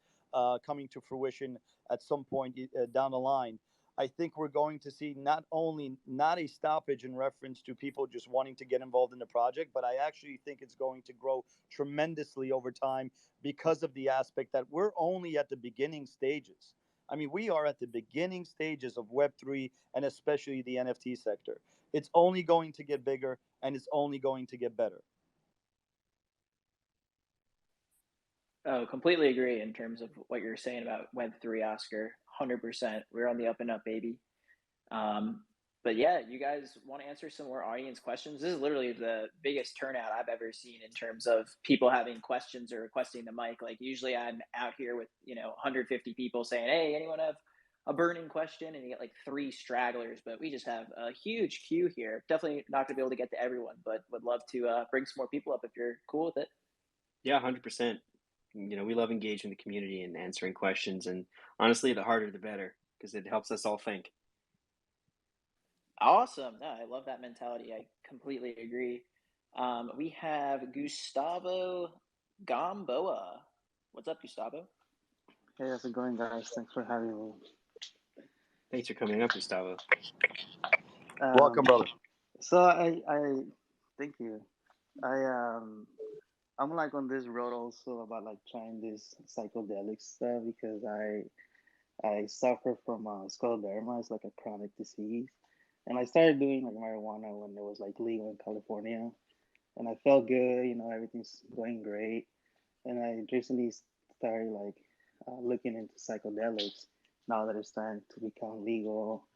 coming to fruition at some point down the line, I think we're going to see not a stoppage in reference to people just wanting to get involved in the project, but I actually think it's going to grow tremendously over time because of the aspect that we're only at the beginning stages. I mean, we are at the beginning stages of Web3 and especially the NFT sector. It's only going to get bigger and it's only going to get better. Oh, completely agree in terms of what you're saying about Web3, Oscar. 100%. We're on the up and up, baby. Um, but yeah, you guys want to answer some more audience questions? This is literally the biggest turnout I've ever seen in terms of people having questions or requesting the mic. Like usually I'm out here with, 150 people saying, "Hey, anyone have a burning question?" And you get like 3 stragglers, but we just have a huge queue here. Definitely not going to be able to get to everyone, but would love to bring some more people up if you're cool with it. Yeah, 100%. We love engaging the community and answering questions. And honestly, the harder the better, because it helps us all think. Awesome. No, I love that mentality. I completely agree. We have Gustavo Gamboa. What's up, Gustavo? Hey, how's it going, guys? Thanks for having me. Thanks for coming up, Gustavo. Welcome, brother. So I thank you. I'm like on this road also about like trying this psychedelic stuff because I suffer from scleroderma. It's like a chronic disease, and I started doing like marijuana when it was like legal in California, and I felt good. Everything's going great, and I recently started like looking into psychedelics now that it's starting to become legal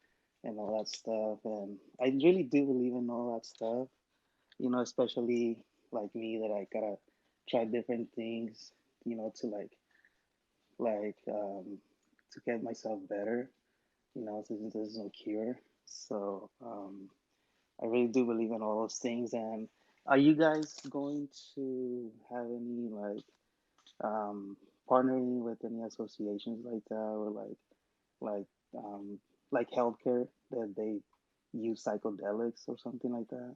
and all that stuff. And I really do believe in all that stuff, especially like me that I gotta try different things, to to get myself better, since there's no cure. So I really do believe in all those things. And are you guys going to have any um, partnering with any associations like that, or like um, like healthcare that they use psychedelics or something like that?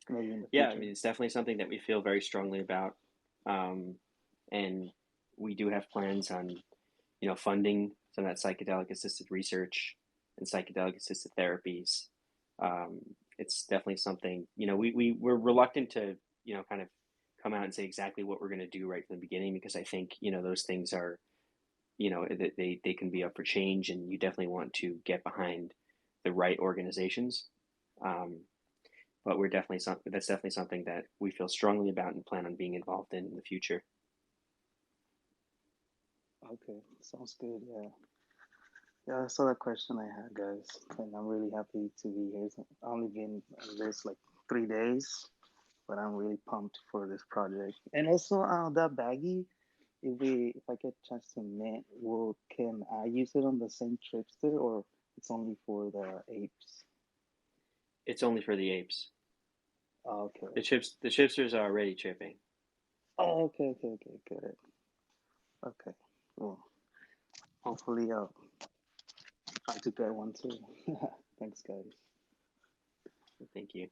Maybe in the Yeah, future. it's definitely something that we feel very strongly about. And we do have plans on, funding some of that psychedelic assisted research and psychedelic assisted therapies. It's definitely something, we're reluctant to, kind of come out and say exactly what we're going to do right from the beginning, because I think, those things are, they can be up for change, and you definitely want to get behind the right organizations. But that's definitely something that we feel strongly about and plan on being involved in the future. Okay, sounds good. Yeah, yeah. That's all the question I had, guys, and I'm really happy to be here. I've only been on this like 3 days, but I'm really pumped for this project. And also, that baggie, if I get a chance to mint, can I use it on the same Tripster, or it's only for the apes? It's only for the apes. Oh, okay. The chipsters are already chipping. Oh, okay, get it. Okay, well, hopefully I'll try to get one too. Thanks, guys. Thank you.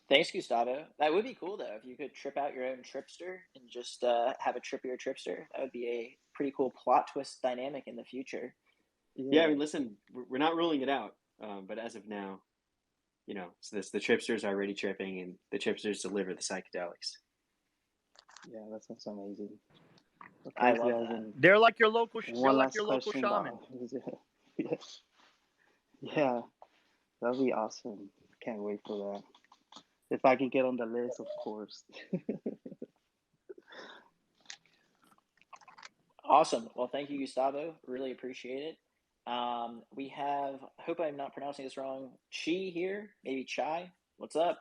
Thanks, Gustavo. That would be cool though if you could trip out your own Tripster and just have a trippier Tripster. That would be a pretty cool plot twist dynamic in the future. Yeah, I mean, listen, we're not ruling it out, but as of now, so the Tripsters are already tripping, and the Tripsters deliver the psychedelics. Yeah, that sounds amazing. Well, I love that. They're like your local. One last question, shaman. Yeah, that'd be awesome. Can't wait for that. If I can get on the list, of course. Awesome. Well, thank you, Gustavo. Really appreciate it. We have, I hope I'm not pronouncing this wrong, Chi here, maybe Chai. What's up?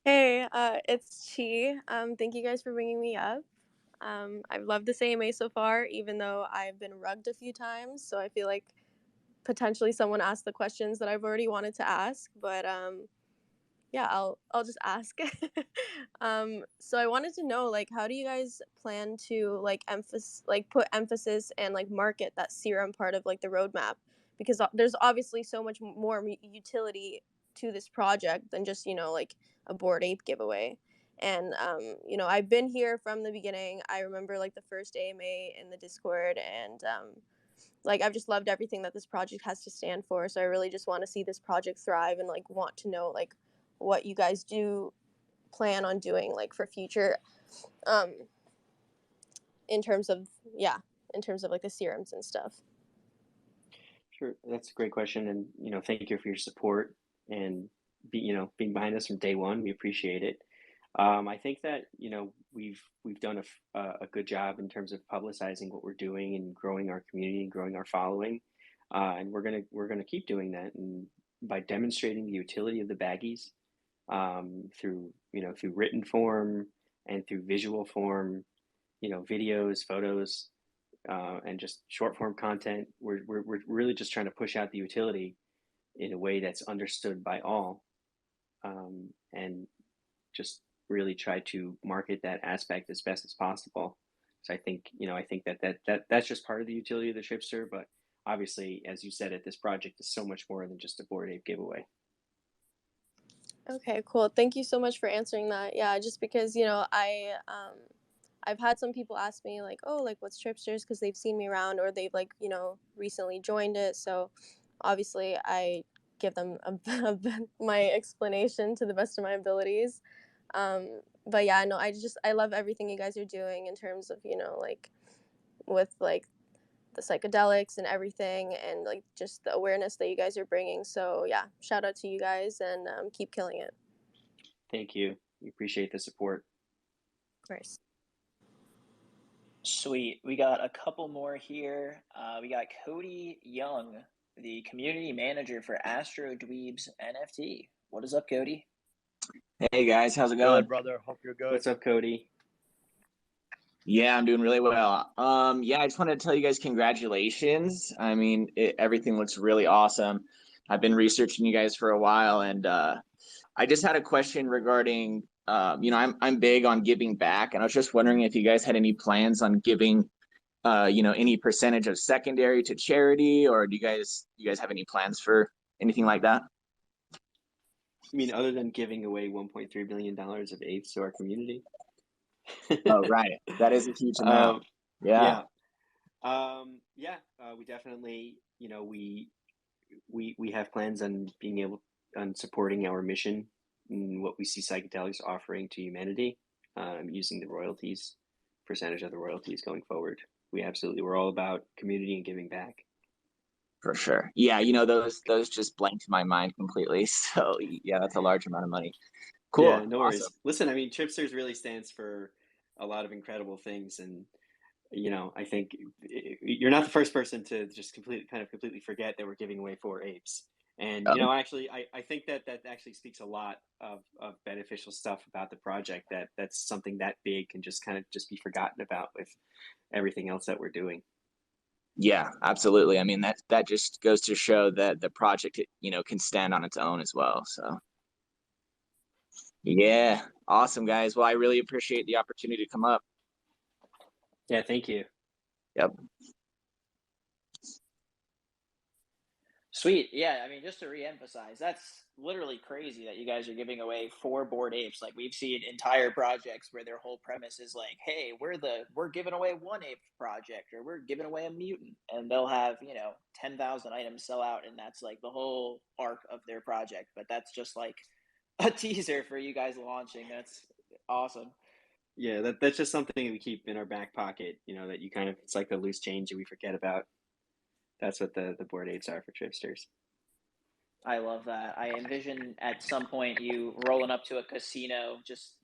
Hey, it's Chi. Thank you guys for bringing me up. I've loved this AMA so far, even though I've been rugged a few times. So I feel like potentially someone asked the questions that I've already wanted to ask. But yeah, I'll just ask. So I wanted to know, like, how do you guys plan to put emphasis and like market that serum part of like the roadmap? Because there's obviously so much more utility to this project than just like a Bored Ape giveaway. And I've been here from the beginning. I remember like the first AMA in the Discord, and like I've just loved everything that this project has to stand for. So I really just want to see this project thrive, and like want to know like what you guys do plan on doing like for future in terms of like the serums and stuff. Sure, that's a great question, and thank you for your support and being behind us from day one. We appreciate it. I think that we've done a good job in terms of publicizing what we're doing and growing our community and growing our following, and we're gonna keep doing that, and by demonstrating the utility of the baggies through written form and through visual form, videos, photos, and just short form content. We're really just trying to push out the utility in a way that's understood by all, and just really try to market that aspect as best as possible. So I think that's just part of the utility of the Tripster, but obviously, as you said, this project is so much more than just a Bored Ape giveaway. Okay, cool. Thank you so much for answering that. Yeah, just because, I've had some people ask me like, oh, like what's Tripsters, because they've seen me around or they've like, recently joined it. So obviously I give them my explanation to the best of my abilities. But yeah, no, I love everything you guys are doing in terms of, like with like the psychedelics and everything, and like just the awareness that you guys are bringing. So yeah, shout out to you guys, and keep killing it. Thank you. We appreciate the support. Of course. Sweet. We got a couple more here. We got Cody Young, the community manager for Astro Dweebs NFT. What is up, Cody? Hey guys, how's it going? Good, brother. Hope you're good. What's up, Cody? Yeah, I'm doing really well. Yeah, I just wanted to tell you guys congratulations. I mean, everything looks really awesome. I've been researching you guys for a while, and I just had a question regarding, I'm big on giving back, and I was just wondering if you guys had any plans on giving, any percentage of secondary to charity, or do you guys have any plans for anything like that? I mean, other than giving away $1.3 billion of apes to our community. Oh, right. That is a huge amount. Yeah. We definitely, we have plans on on supporting our mission and what we see psychedelics offering to humanity, using the percentage of the royalties going forward. We're all about community and giving back. For sure. Yeah, those just blanked my mind completely. So yeah, that's a large amount of money. Cool. Yeah, no worries. Awesome. Listen, I mean, Tripsters really stands for a lot of incredible things, and I think you're not the first person to just completely forget that we're giving away 4 apes. And actually, I think that actually speaks a lot of beneficial stuff about the project. That's something that big can just be forgotten about with everything else that we're doing. Yeah, absolutely. I mean, that just goes to show that the project, can stand on its own as well. So yeah, awesome, guys. Well, I really appreciate the opportunity to come up. Yeah, thank you. Yep. Sweet. Yeah, I mean, just to reemphasize, that's literally crazy that you guys are giving away 4 Bored Apes. Like, we've seen entire projects where their whole premise is like, hey, we're giving away 1 ape project, or we're giving away a mutant, and they'll have 10,000 items sell out, and that's like the whole arc of their project. But that's just like a teaser for you guys launching. That's awesome. Yeah, that's just something we keep in our back pocket. That it's like the loose change that we forget about. That's what the Bored Apes are for Tripsters. I love that. I envision at some point you rolling up to a casino, just,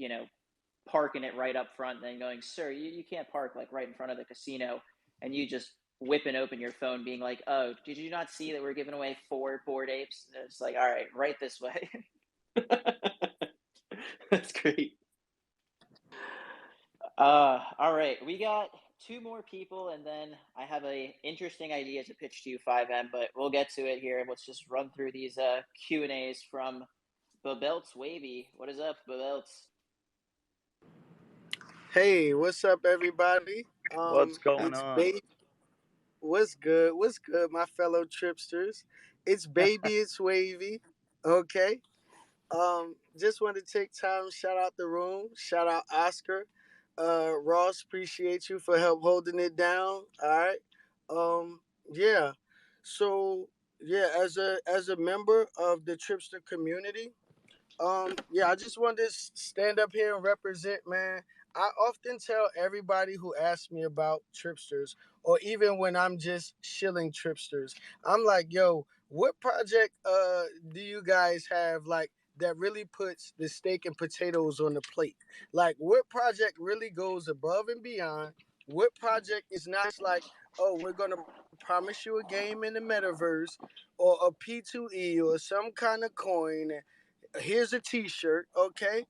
parking it right up front, then going, sir, you can't park like right in front of the casino, and you just whipping open your phone being like, oh, did you not see that we're giving away 4 Bored Apes? And it's like, all right, right this way. That's great. All right, we got 2 more people, and then I have a interesting idea to pitch to you, 5M, but we'll get to it here. Let's just run through these Q&As from Babelts Wavy. What is up, Babelts? Hey, what's up, everybody? What's going on? What's good? What's good, my fellow Tripsters? It's Baby, it's Wavy. Okay. Just wanted to take time, shout out the room, shout out Oscar. Ross, appreciate you for help holding it down. All right. Yeah. So yeah, as a member of the Tripster community, I just wanted to stand up here and represent, man. I often tell everybody who asks me about Tripsters, or even when I'm just shilling Tripsters, I'm like, yo, what project do you guys have like that really puts the steak and potatoes on the plate. Like, what project really goes above and beyond? What project is not just like, oh, we're gonna promise you a game in the metaverse or a P2E or some kind of coin. Here's a T-shirt, okay?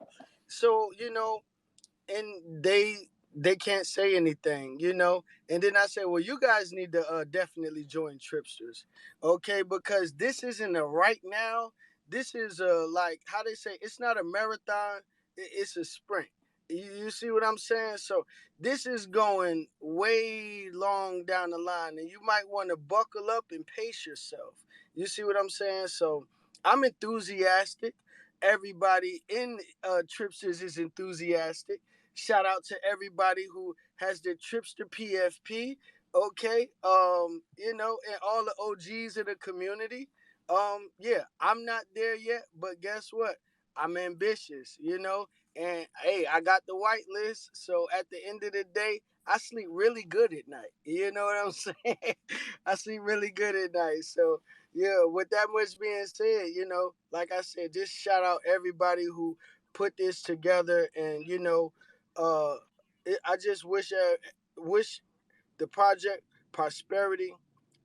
So and they can't say anything. And then I say, well, you guys need to definitely join Tripsters, okay? Because this isn't a right now. This is a, like how they say, it's not a marathon. It's a sprint. You see what I'm saying? So this is going way long down the line, and you might want to buckle up and pace yourself. You see what I'm saying? So I'm enthusiastic. Everybody in Tripsters is enthusiastic. Shout out to everybody who has their Tripster PFP, okay? And all the OGs of the community. Yeah, I'm not there yet, but guess what? I'm ambitious. And hey, I got the white list, so at the end of the day, I sleep really good at night. You know what I'm saying? I sleep really good at night. So yeah, with that much being said, like I said, just shout out everybody who put this together, and uh, I just wish the project prosperity,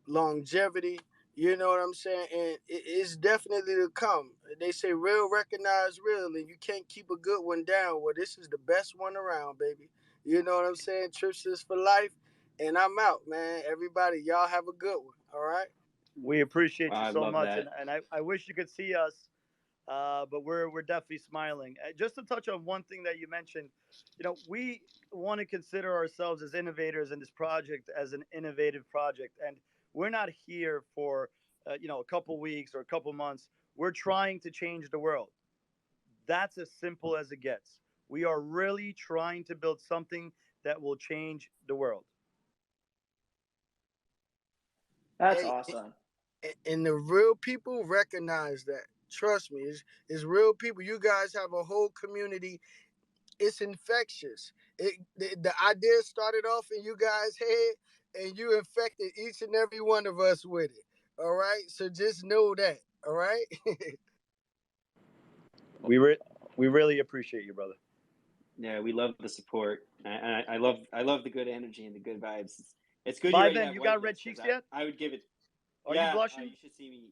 longevity. You know what I'm saying? And it's definitely to come. They say real recognize real, and you can't keep a good one down. Well, this is the best one around, baby. You know what I'm saying? Tripsters for life. And I'm out, man. Everybody, y'all have a good one. All right? We appreciate you I so love much, that. and I wish you could see us, but we're definitely smiling. Just to touch on one thing that you mentioned, we want to consider ourselves as innovators in this project as an innovative project, and we're not here for a couple weeks or a couple months. We're trying to change the world. That's as simple as it gets. We are really trying to build something that will change the world. That's Hey, awesome. and the real people recognize that. Trust me, it's real people. You guys have a whole community. It's infectious. The idea started off in you guys' head, and you infected each and every one of us with it. All right, so just know that. All right. We we really appreciate you, brother. Yeah, we love the support. I love the good energy and the good vibes. It's good Bye, you already Ben. have You got whitelist red because cheeks yet? I would give it. Are you Yeah, blushing? you should see me.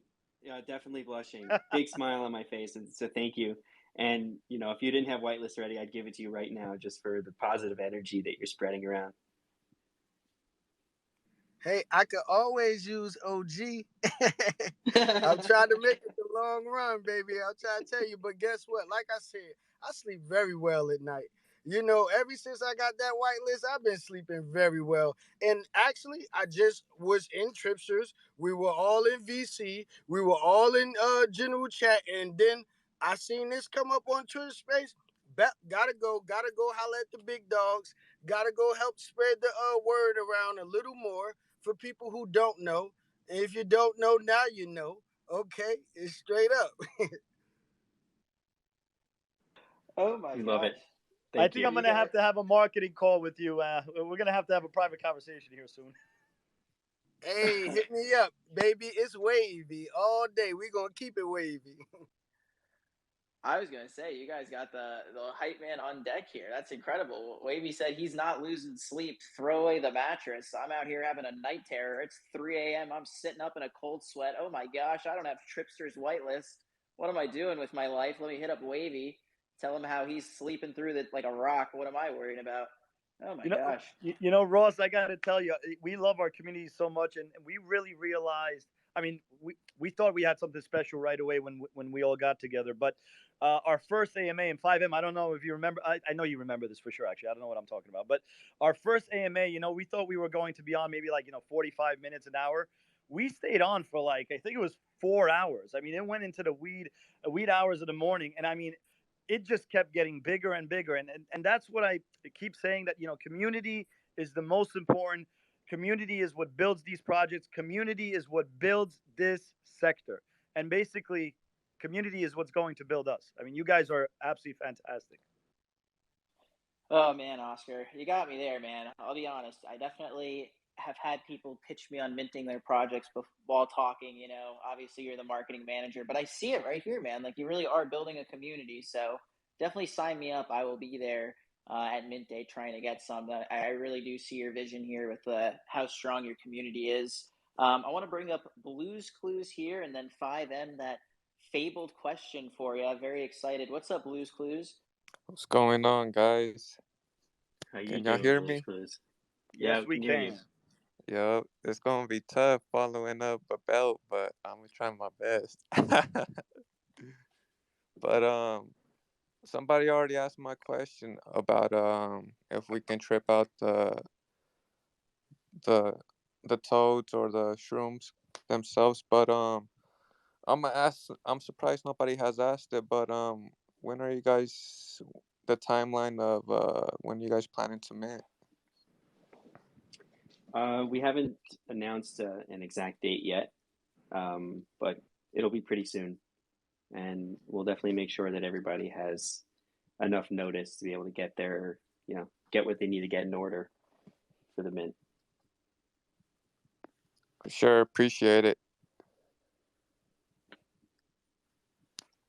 Yeah, definitely blushing. Big smile on my face, and so thank you. And if you didn't have whitelist already, I'd give it to you right now, just for the positive energy that you're spreading around. Hey, I could always use OG. I'm trying to make it the long run, baby. I'm trying to tell you. But guess what? Like I said, I sleep very well at night. Ever since I got that white list, I've been sleeping very well. And actually, I just was in Tripsters. We were all in VC. We were all in general chat. And then I seen this come up on Twitter Space. Gotta go holler at the big dogs. Gotta go help spread the word around a little more for people who don't know. And if you don't know, now you know. Okay, it's straight up. Oh my We love gosh. it. I Thank think you. I'm gonna have to have a marketing call with you. We're gonna have to have a private conversation here soon. Hey, hit me up, baby. It's wavy all day. We gonna keep it wavy. I was gonna say you guys got the hype man on deck here. That's incredible. Wavy said he's not losing sleep. Throw away the mattress. I'm out here having a night terror. It's 3 a.m. I'm sitting up in a cold sweat. Oh my gosh, I don't have Tripster's whitelist. What am I doing with my life? Let me hit up Wavy. Tell him how he's sleeping through it like a rock. What am I worrying about? Oh my gosh. Ross, I got to tell you, we love our community so much, and we really realized. I mean, we thought we had something special right away when we all got together. But our first AMA in 5M, I don't know if you remember. I know you remember this for sure. Actually, I don't know what I'm talking about. But our first AMA, we thought we were going to be on maybe 45 minutes, an hour. We stayed on for I think it was 4 hours. I mean, it went into the wee hours of the morning, and I mean, it just kept getting bigger and bigger. And that's what I keep saying, that, community is the most important. Community is what builds these projects. Community is what builds this sector. And basically, community is what's going to build us. I mean, you guys are absolutely fantastic. Oh man, Oscar, you got me there, man. I'll be honest. I definitely have had people pitch me on minting their projects while talking. You know, obviously you're the marketing manager, but I see it right here, man. Like you really are building a community. So definitely sign me up. I will be there at Mint Day trying to get some. I really do see your vision here with how strong your community is. I want to bring up Blues Clues here, and then 5M, that fabled question for you. I'm very excited. What's up, Blues Clues? What's going on, guys? How you Can y'all doing, hear Blues me? Clues? Yes, Yeah, we we can hear you. can. Yup, it's gonna be tough following up a belt, but I'm gonna try my best. But somebody already asked my question about if we can trip out the the toads or the shrooms themselves. But I'm gonna ask. I'm surprised nobody has asked it. But when are you guys? The timeline of when you guys planning to mint? We haven't announced an exact date yet, but it'll be pretty soon, and we'll definitely make sure that everybody has enough notice to be able to get their, get what they need to get in order for the mint. For sure, appreciate it.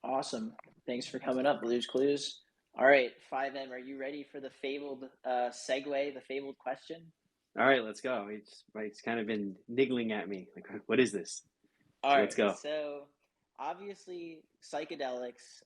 Awesome. Thanks for coming up, Blues Clues. All right, 5M, are you ready for the fabled segue, the fabled question? All right, let's go. It's kind of been niggling at me. Like, what is this? All right, let's go. So obviously psychedelics,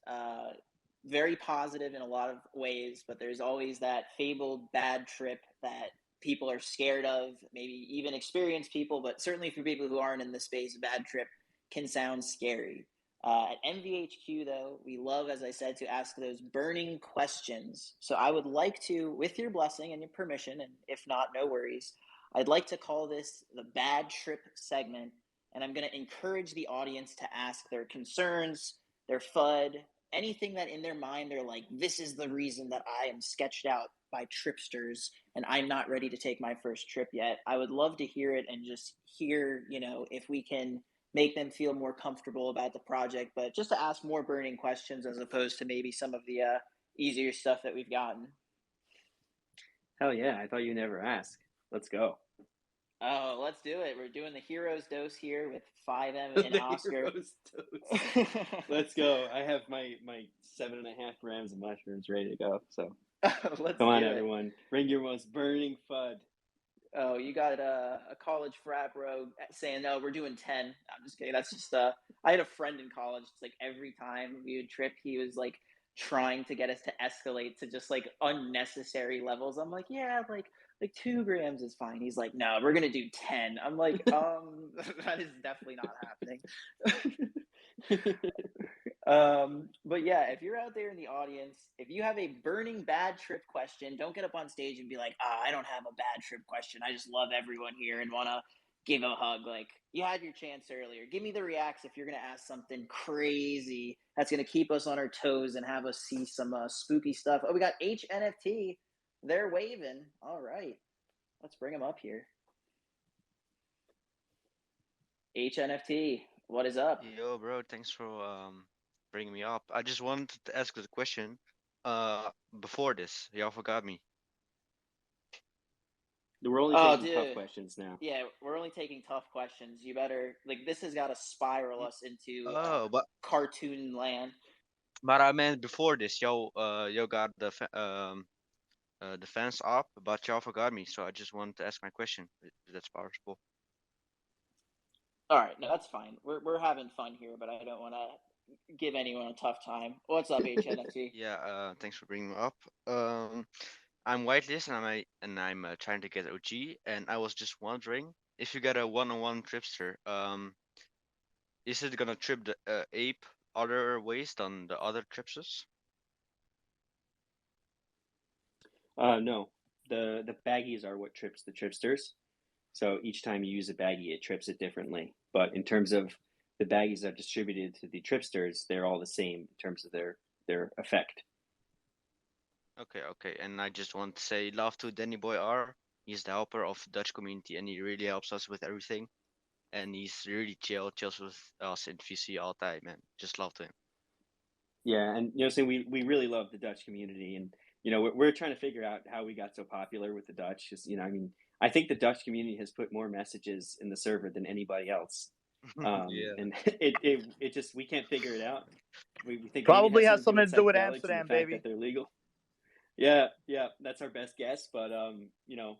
very positive in a lot of ways, but there's always that fabled bad trip that people are scared of, maybe even experienced people, but certainly for people who aren't in the space, a bad trip can sound scary. At MVHQ, though, we love, as I said, to ask those burning questions. So I would like to, with your blessing and your permission, and if not, no worries, I'd like to call this the bad trip segment. And I'm going to encourage the audience to ask their concerns, their FUD, anything that in their mind they're like, this is the reason that I am sketched out by Tripsters and I'm not ready to take my first trip yet. I would love to hear it and just hear, if we can make them feel more comfortable about the project, but just to ask more burning questions as opposed to maybe some of the easier stuff that we've gotten. Hell yeah, I thought you never asked. Let's go. Oh, let's do it. We're doing the hero's dose here with 5M and Oscar. Hero's dose. Let's go. I have my 7.5 grams of mushrooms ready to go. So come on, everyone. Bring your most burning FUD. Oh, you got a college frat bro saying, no, we're doing 10. I'm just kidding. That's just, I had a friend in college. It's like every time we would trip, he was like trying to get us to escalate to just like unnecessary levels. I'm like, yeah, like 2 grams is fine. He's like, no, we're going to do 10. I'm like, that is definitely not happening. But yeah, if you're out there in the audience, if you have a burning bad trip question, don't get up on stage and be like, I don't have a bad trip question. I just love everyone here and want to give a hug. Like, you had your chance earlier. Give me the reacts if you're going to ask something crazy that's going to keep us on our toes and have us see some spooky stuff. Oh, we got HNFT. They're waving. All right. Let's bring them up here. HNFT, what is up? Yo, bro, thanks for bringing me up. I just wanted to ask the question. Before this, y'all forgot me. We're only taking tough questions now. Yeah, we're only taking tough questions. You better, this has got to spiral us into but cartoon land. But I meant before this, y'all got the fence up, but y'all forgot me. So I just wanted to ask my question. If that's possible. All right, no, that's fine. We're having fun here, but I don't want to give anyone a tough time. What's up, HNFT? Yeah, thanks for bringing me up. I'm whitelist and I'm trying to get OG, and I was just wondering if you get a one-on-one tripster, is it gonna trip the ape other ways than the other tripsters? No, the baggies are what trips the tripsters. So each time you use a baggie, it trips it differently. But in terms of the baggies that are distributed to the tripsters, they're all the same in terms of their effect. Okay. And I just want to say love to Danny Boy R. He's the helper of the Dutch community, and he really helps us with everything. And he's really chills with us in VC all the time, man. Just love to him. Yeah, and so we really love the Dutch community, and we're trying to figure out how we got so popular with the Dutch. Because I think the Dutch community has put more messages in the server than anybody else. Yeah. And it just, we can't figure it out. We think maybe it Probably has has something something to to do do with with psychedelics and the Amsterdam, fact baby. that they're legal. Yeah, that's our best guess. But you know,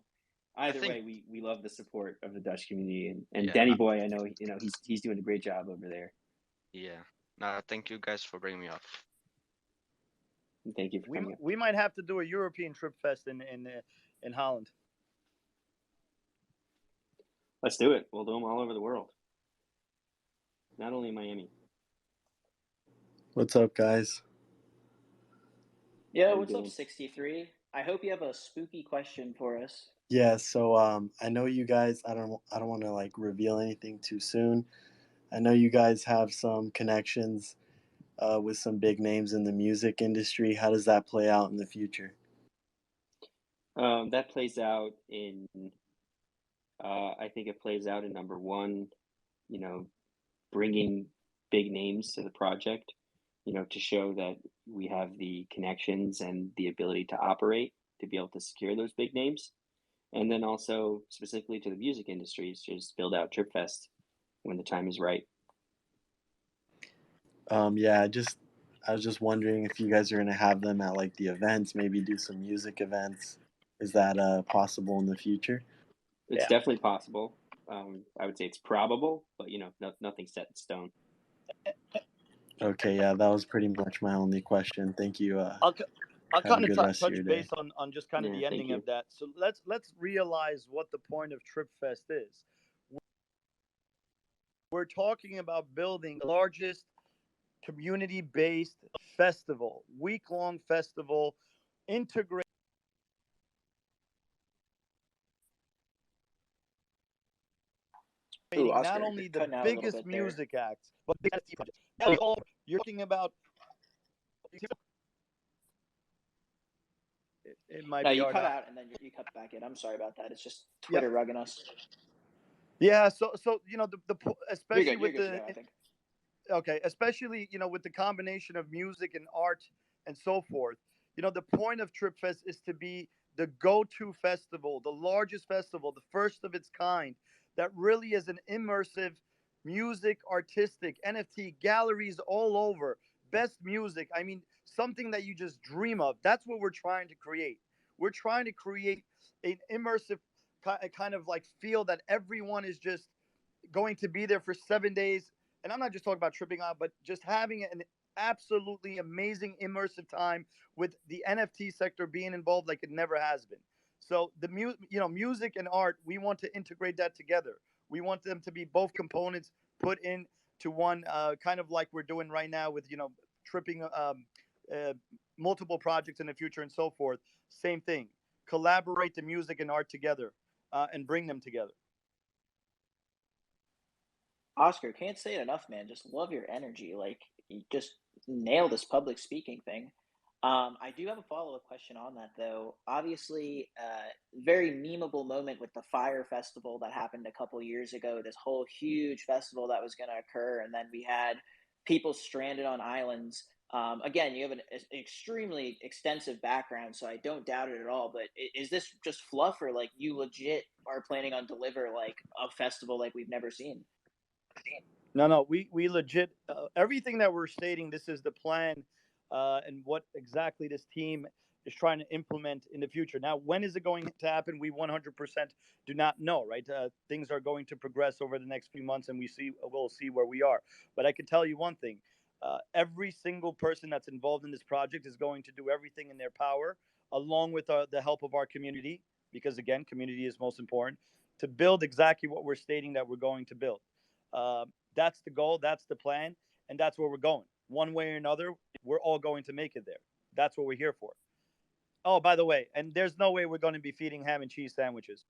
either think way, we love the support of the Dutch community, and yeah, Danny Boy, I know, you know, he's doing a great job over there. yeah. No, thank you guys for bringing me up. And thank you for coming up. We might have to do a European Trip Fest in Holland. Let's do it. We'll do them all over the world, not only in Miami. What's up, guys? Yeah, How you what's up, doing? 63? I hope you have a spooky question for us. Yeah, so I know you guys. I don't want to like reveal anything too soon. I know you guys have some connections with some big names in the music industry. How does that play out in the future? That plays out in, I think it plays out in number one, you know, bringing big names to the project, you know, to show that we have the connections and the ability to operate to be able to secure those big names. And then also specifically to the music industry is just build out TripFest when the time is right. Yeah, I was just wondering if you guys are gonna have them at like the events, maybe do some music events. Is that possible in the future? It's definitely possible. I would say it's probable, but you know, nothing's set in stone. Okay, yeah, that was pretty much my only question. Thank you. I'll Have a kind of good rest of touch your day. base on just kind of Yeah, the thank ending you. of that. So let's realize what the point of Trip Fest is. We're talking about building the largest community-based festival, week-long festival, integrating Ooh, not Oscar, you're only the cutting out a little biggest bit there. music acts, but big NFT projects. You're talking about. It might No, be you hard. cut out and then you cut back in. I'm sorry about that. It's just Yep. Twitter rugging us. Yeah. So you know the You're especially good. You're with good to the go, I think. okay, especially you know with the combination of music and art and so forth. You know the point of Trip Fest is to be the go-to festival, the largest festival, the first of its kind that really is an immersive music, artistic, NFT galleries all over, best music. I mean, something that you just dream of. That's what we're trying to create. We're trying to create an immersive kind of like feel that everyone is just going to be there for 7 days. And I'm not just talking about tripping out, but just having an absolutely amazing immersive time with the NFT sector being involved like it never has been. So the music and art, we want to integrate that together. We want them to be both components put into one, kind of like we're doing right now with tripping multiple projects in the future and so forth. Same thing. Collaborate the music and art together and bring them together. Oscar, can't say it enough, man. Just love your energy. Like, you just nail this public speaking thing. I do have a follow up question on that, though. Obviously, very memeable moment with the Fire Festival that happened a couple years ago. This whole huge festival that was going to occur, and then we had people stranded on islands. Again, you have an extremely extensive background, so I don't doubt it at all. But is this just fluff, or like you legit are planning on deliver like a festival like we've never seen? No, we legit everything that we're stating. This is the plan, and what exactly this team is trying to implement in the future. Now, when is it going to happen? We 100% do not know. Right? Things are going to progress over the next few months, and we'll see where we are. But I can tell you one thing: every single person that's involved in this project is going to do everything in their power, along with the help of our community, because again, community is most important, to build exactly what we're stating that we're going to build. That's the goal, that's the plan, and that's where we're going. One way or another, we're all going to make it there. That's what we're here for. Oh, by the way, and there's no way we're going to be feeding ham and cheese sandwiches.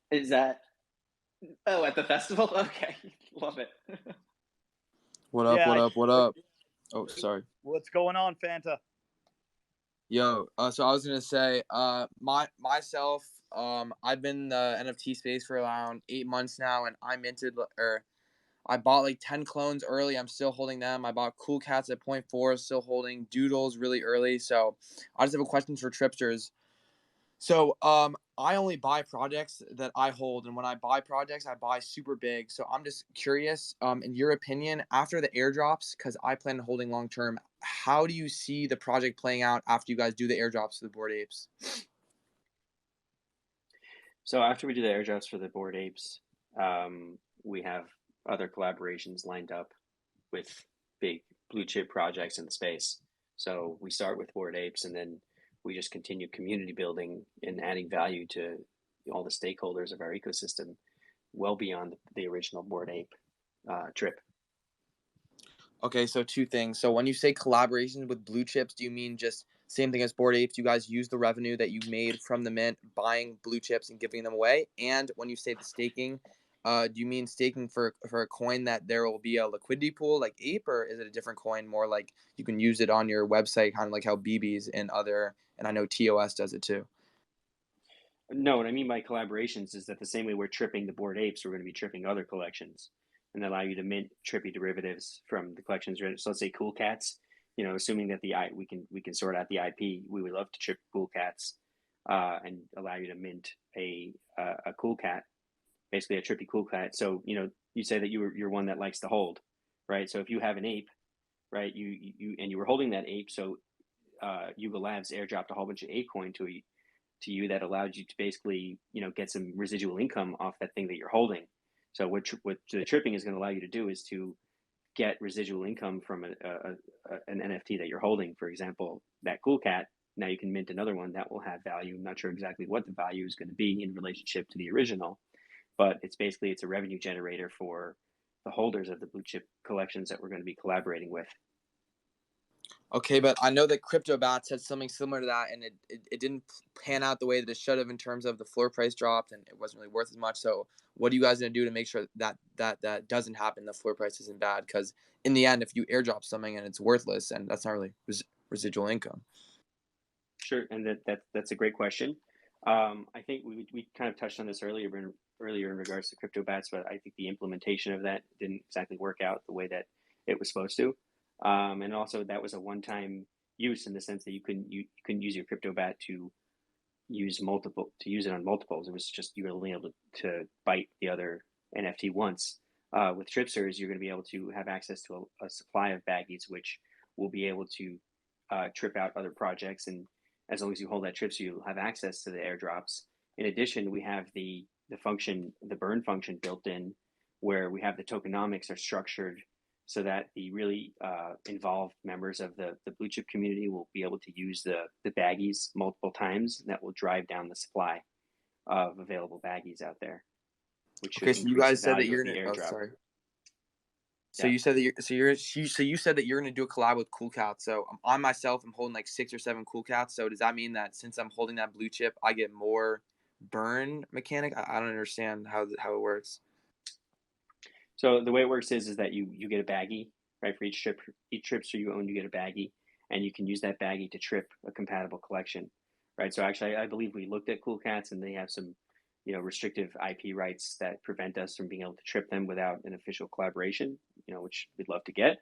Is that at the festival? Okay, love it. What up? Yeah, What up? What up? Oh, sorry. What's going on, Fanta? Yo, so I was gonna say, myself, I've been in the NFT space for around 8 months now, and I I bought like 10 clones early. I'm still holding them. I bought Cool Cats at 0.4, still holding Doodles really early. So I just have a question for Tripsters. So I only buy projects that I hold, and when I buy projects, I buy super big. So I'm just curious, in your opinion, after the airdrops, because I plan on holding long term, how do you see the project playing out after you guys do the airdrops to the Bored Apes? So after we do the airdrops for the Bored Apes, we have other collaborations lined up with big blue chip projects in the space. So we start with Bored Apes, and then we just continue community building and adding value to all the stakeholders of our ecosystem, well beyond the original Bored Ape trip. Okay, so two things. So when you say collaborations with blue chips, do you mean just same thing as Bored Apes? You guys use the revenue that you made from the mint buying blue chips and giving them away? And when you say the staking, do you mean staking for a coin that there will be a liquidity pool like Ape, or is it a different coin, more like you can use it on your website, kind of like how BB's and I know TOS does it too? No, what I mean by collaborations is that the same way we're tripping the Bored Apes, we're going to be tripping other collections and allow you to mint trippy derivatives from the collections. So let's say Cool Cats, assuming that we can sort out the IP, we would love to trip Cool Cats and allow you to mint a Cool Cat, basically a trippy Cool Cat. So you say that you're one that likes to hold, right? So if you have an ape, right, you were holding that ape, so Yuga Labs airdropped a whole bunch of ApeCoin to you that allowed you to basically get some residual income off that thing that you're holding. So what the tripping is going to allow you to do is to get residual income from an NFT that you're holding. For example, that Cool Cat. Now you can mint another one that will have value. I'm not sure exactly what the value is going to be in relationship to the original, but it's a revenue generator for the holders of the blue chip collections that we're going to be collaborating with. Okay, but I know that CryptoBats had something similar to that, and it didn't pan out the way that it should have in terms of the floor price dropped, and it wasn't really worth as much. So what are you guys going to do to make sure that doesn't happen, the floor price isn't bad? Because in the end, if you airdrop something and it's worthless, and that's not really residual income. Sure, and that's a great question. I think we kind of touched on this earlier in regards to CryptoBats, but I think the implementation of that didn't exactly work out the way that it was supposed to. And also that was a one-time use in the sense that you couldn't use your CryptoBat to use it on multiples. It was just you were only able to bite the other NFT once. With Tripsters, you're going to be able to have access to a supply of baggies, which will be able to trip out other projects, and as long as you hold that Tripster, you'll have access to the airdrops. In addition, we have the burn function built in, where we have the tokenomics are structured so that the really involved members of the blue chip community will be able to use the baggies multiple times, and that will drive down the supply of available baggies out there. Which okay, so you guys said that you're gonna. Oh, sorry. So you said that you said that you're gonna do a collab with Cool Cats. So I myself am holding like 6 or 7 Cool Cats. So does that mean that since I'm holding that blue chip, I get more burn mechanic? I don't understand how it works. So the way it works is that you get a baggie, right? For each tripster you own, you get a baggie, and you can use that baggie to trip a compatible collection, right? So actually, I believe we looked at Cool Cats, and they have some, restrictive IP rights that prevent us from being able to trip them without an official collaboration, which we'd love to get.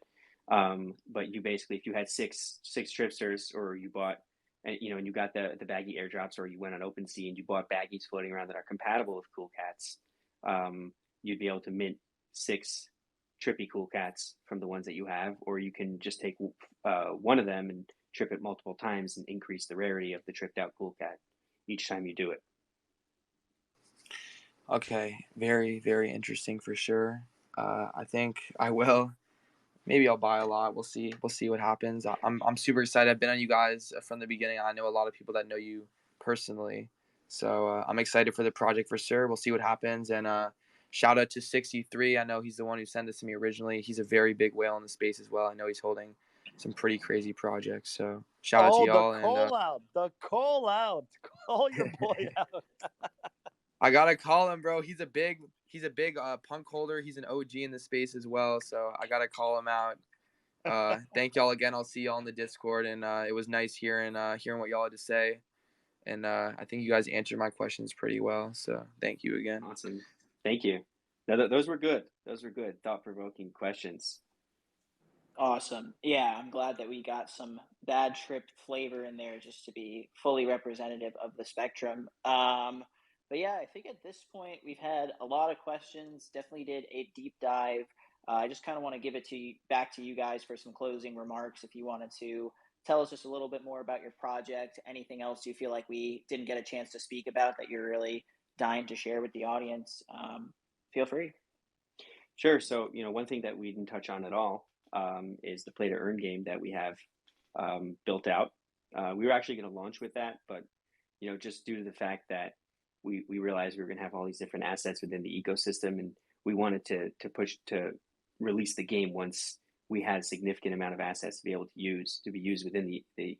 But you basically, if you had six tripsters, or you bought, and you got the baggie airdrops, or you went on OpenSea and you bought baggies floating around that are compatible with Cool Cats, you'd be able to mint 6 trippy Cool Cats from the ones that you have, or you can just take one of them and trip it multiple times and increase the rarity of the tripped out Cool Cat each time you do it. Okay, very, very interesting for sure. I think I will. Maybe I'll buy a lot. We'll see. We'll see what happens. I'm super excited. I've been on you guys from the beginning. I know a lot of people that know you personally, so I'm excited for the project for sure. We'll see what happens. And shout out to 63. I know he's the one who sent this to me originally. He's a very big whale in the space as well. I know he's holding some pretty crazy projects. So shout out to y'all. The call out. Call your boy out. I gotta call him, bro. He's a big punk holder. He's an OG in the space as well. So I gotta call him out. Thank y'all again. I'll see y'all in the Discord, and it was nice hearing what y'all had to say. And I think you guys answered my questions pretty well. So thank you again. Awesome. Thank you. No, those were good. Those were good, thought-provoking questions. Awesome. Yeah, I'm glad that we got some bad trip flavor in there just to be fully representative of the spectrum. But yeah, I think at this point we've had a lot of questions. Definitely did a deep dive. I just kind of want to give it to you, back to you guys for some closing remarks. If you wanted to tell us just a little bit more about your project, anything else you feel like we didn't get a chance to speak about that you're really dying to share with the audience, feel free. Sure. So, one thing that we didn't touch on at all is the play to earn game that we have built out. We were actually going to launch with that, but just due to the fact that we realized we were going to have all these different assets within the ecosystem, and we wanted to push to release the game once we had a significant amount of assets to be able to be used within the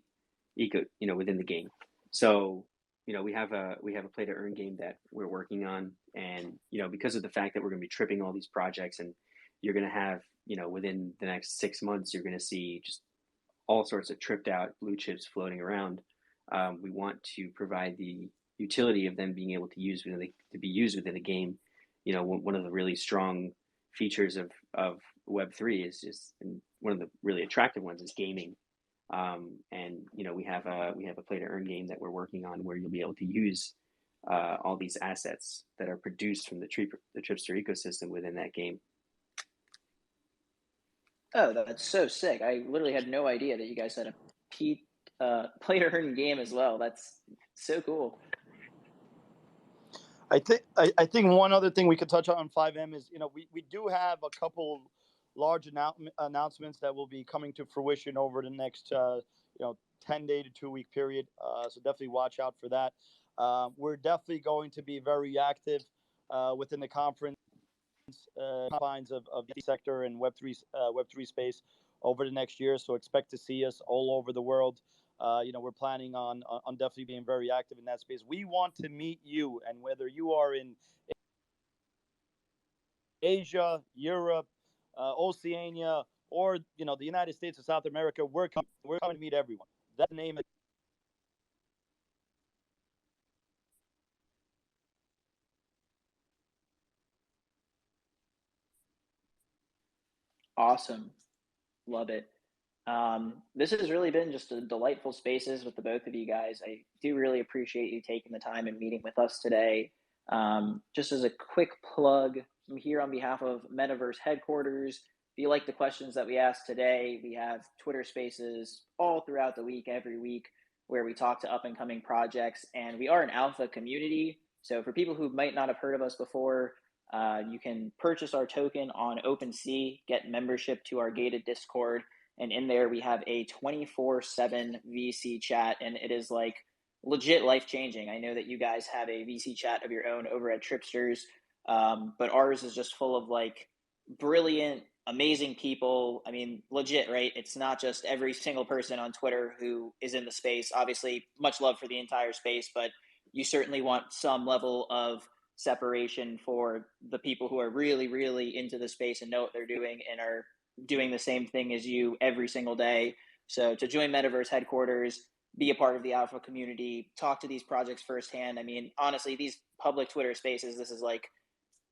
within the game. So we have a play to earn game that we're working on, and because of the fact that we're going to be tripping all these projects, and you're going to have within the next 6 months you're going to see just all sorts of tripped out blue chips floating around. We want to provide the utility of them being able to be used within the game. One of the really strong features of Web3 is just, and one of the really attractive ones is gaming. And we have a play to earn game that we're working on where you'll be able to use all these assets that are produced from the Tripster ecosystem within that game. Oh, that's so sick. I literally had no idea that you guys had a play to earn game as well. That's so cool. I think one other thing we could touch on 5M is, we do have a couple large announcements that will be coming to fruition over the next 10-day to 2-week period. So definitely watch out for that. We're definitely going to be very active within the conference confines of the sector and Web3 space over the next year. So expect to see us all over the world. We're planning on definitely being very active in that space. We want to meet you, and whether you are in Asia, Europe, Oceania, or the United States or South America, we're coming to meet everyone. That's the name of Awesome. Love it. This has really been just a delightful spaces with the both of you guys. I do really appreciate you taking the time and meeting with us today. Just as a quick plug, I'm here on behalf of Metaverse headquarters. If you like the questions that we asked today, we have Twitter spaces all throughout the week, every week, where we talk to up and coming projects. And we are an alpha community. So for people who might not have heard of us before, you can purchase our token on OpenSea, get membership to our gated Discord, and in there we have a 24/7 VC chat, and it is like legit life changing. I know that you guys have a VC chat of your own over at Tripsters, but ours is just full of like brilliant, amazing people. I mean, legit, right? It's not just every single person on Twitter who is in the space. Obviously, much love for the entire space, but you certainly want some level of separation for the people who are really, really into the space and know what they're doing and are doing the same thing as you every single day. So to join Metaverse headquarters, be a part of the alpha community, talk to these projects firsthand. I mean, honestly, these public Twitter spaces, this is like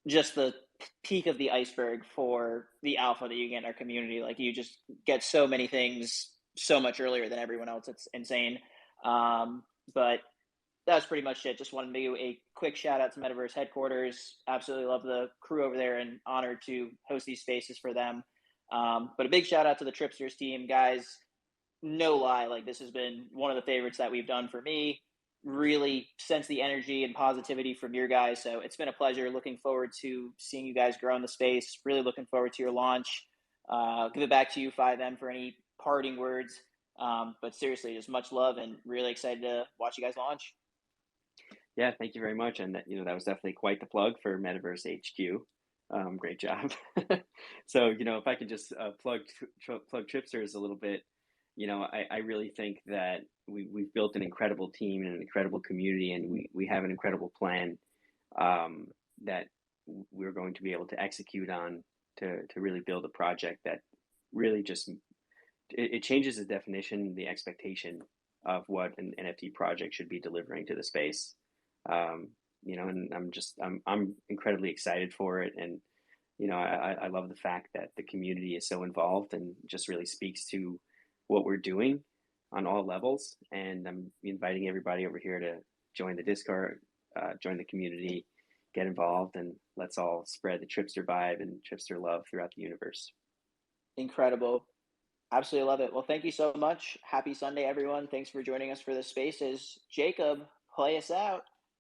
just the peak of the iceberg for the alpha that you get in our community. Like you just get so many things so much earlier than everyone else. It's insane. But that's pretty much it. Just wanted to do a quick shout out to Metaverse headquarters. Absolutely love the crew over there and honored to host these spaces for them. But a big shout out to the Tripsters team, guys. No lie, like this has been one of the favorites that we've done for me. Really sense the energy and positivity from your guys. So it's been a pleasure. Looking forward to seeing you guys grow in the space. Really looking forward to your launch. Give it back to you, 5M, for any parting words. But seriously, just much love and really excited to watch you guys launch. Yeah, thank you very much. And that was definitely quite the plug for Metaverse HQ. Great job. So if I could just plug Tripsters a little bit, I really think that we've built an incredible team and an incredible community, and we have an incredible plan that we're going to be able to execute on to really build a project that really just it changes the definition, the expectation of what an NFT project should be delivering to the space. and I'm incredibly excited for it. And, I love the fact that the community is so involved and just really speaks to what we're doing on all levels. And I'm inviting everybody over here to join the Discord, join the community, get involved, and let's all spread the Tripster vibe and Tripster love throughout the universe. Incredible. Absolutely love it. Well, thank you so much. Happy Sunday, everyone. Thanks for joining us for the Spaces. Jacob, play us out.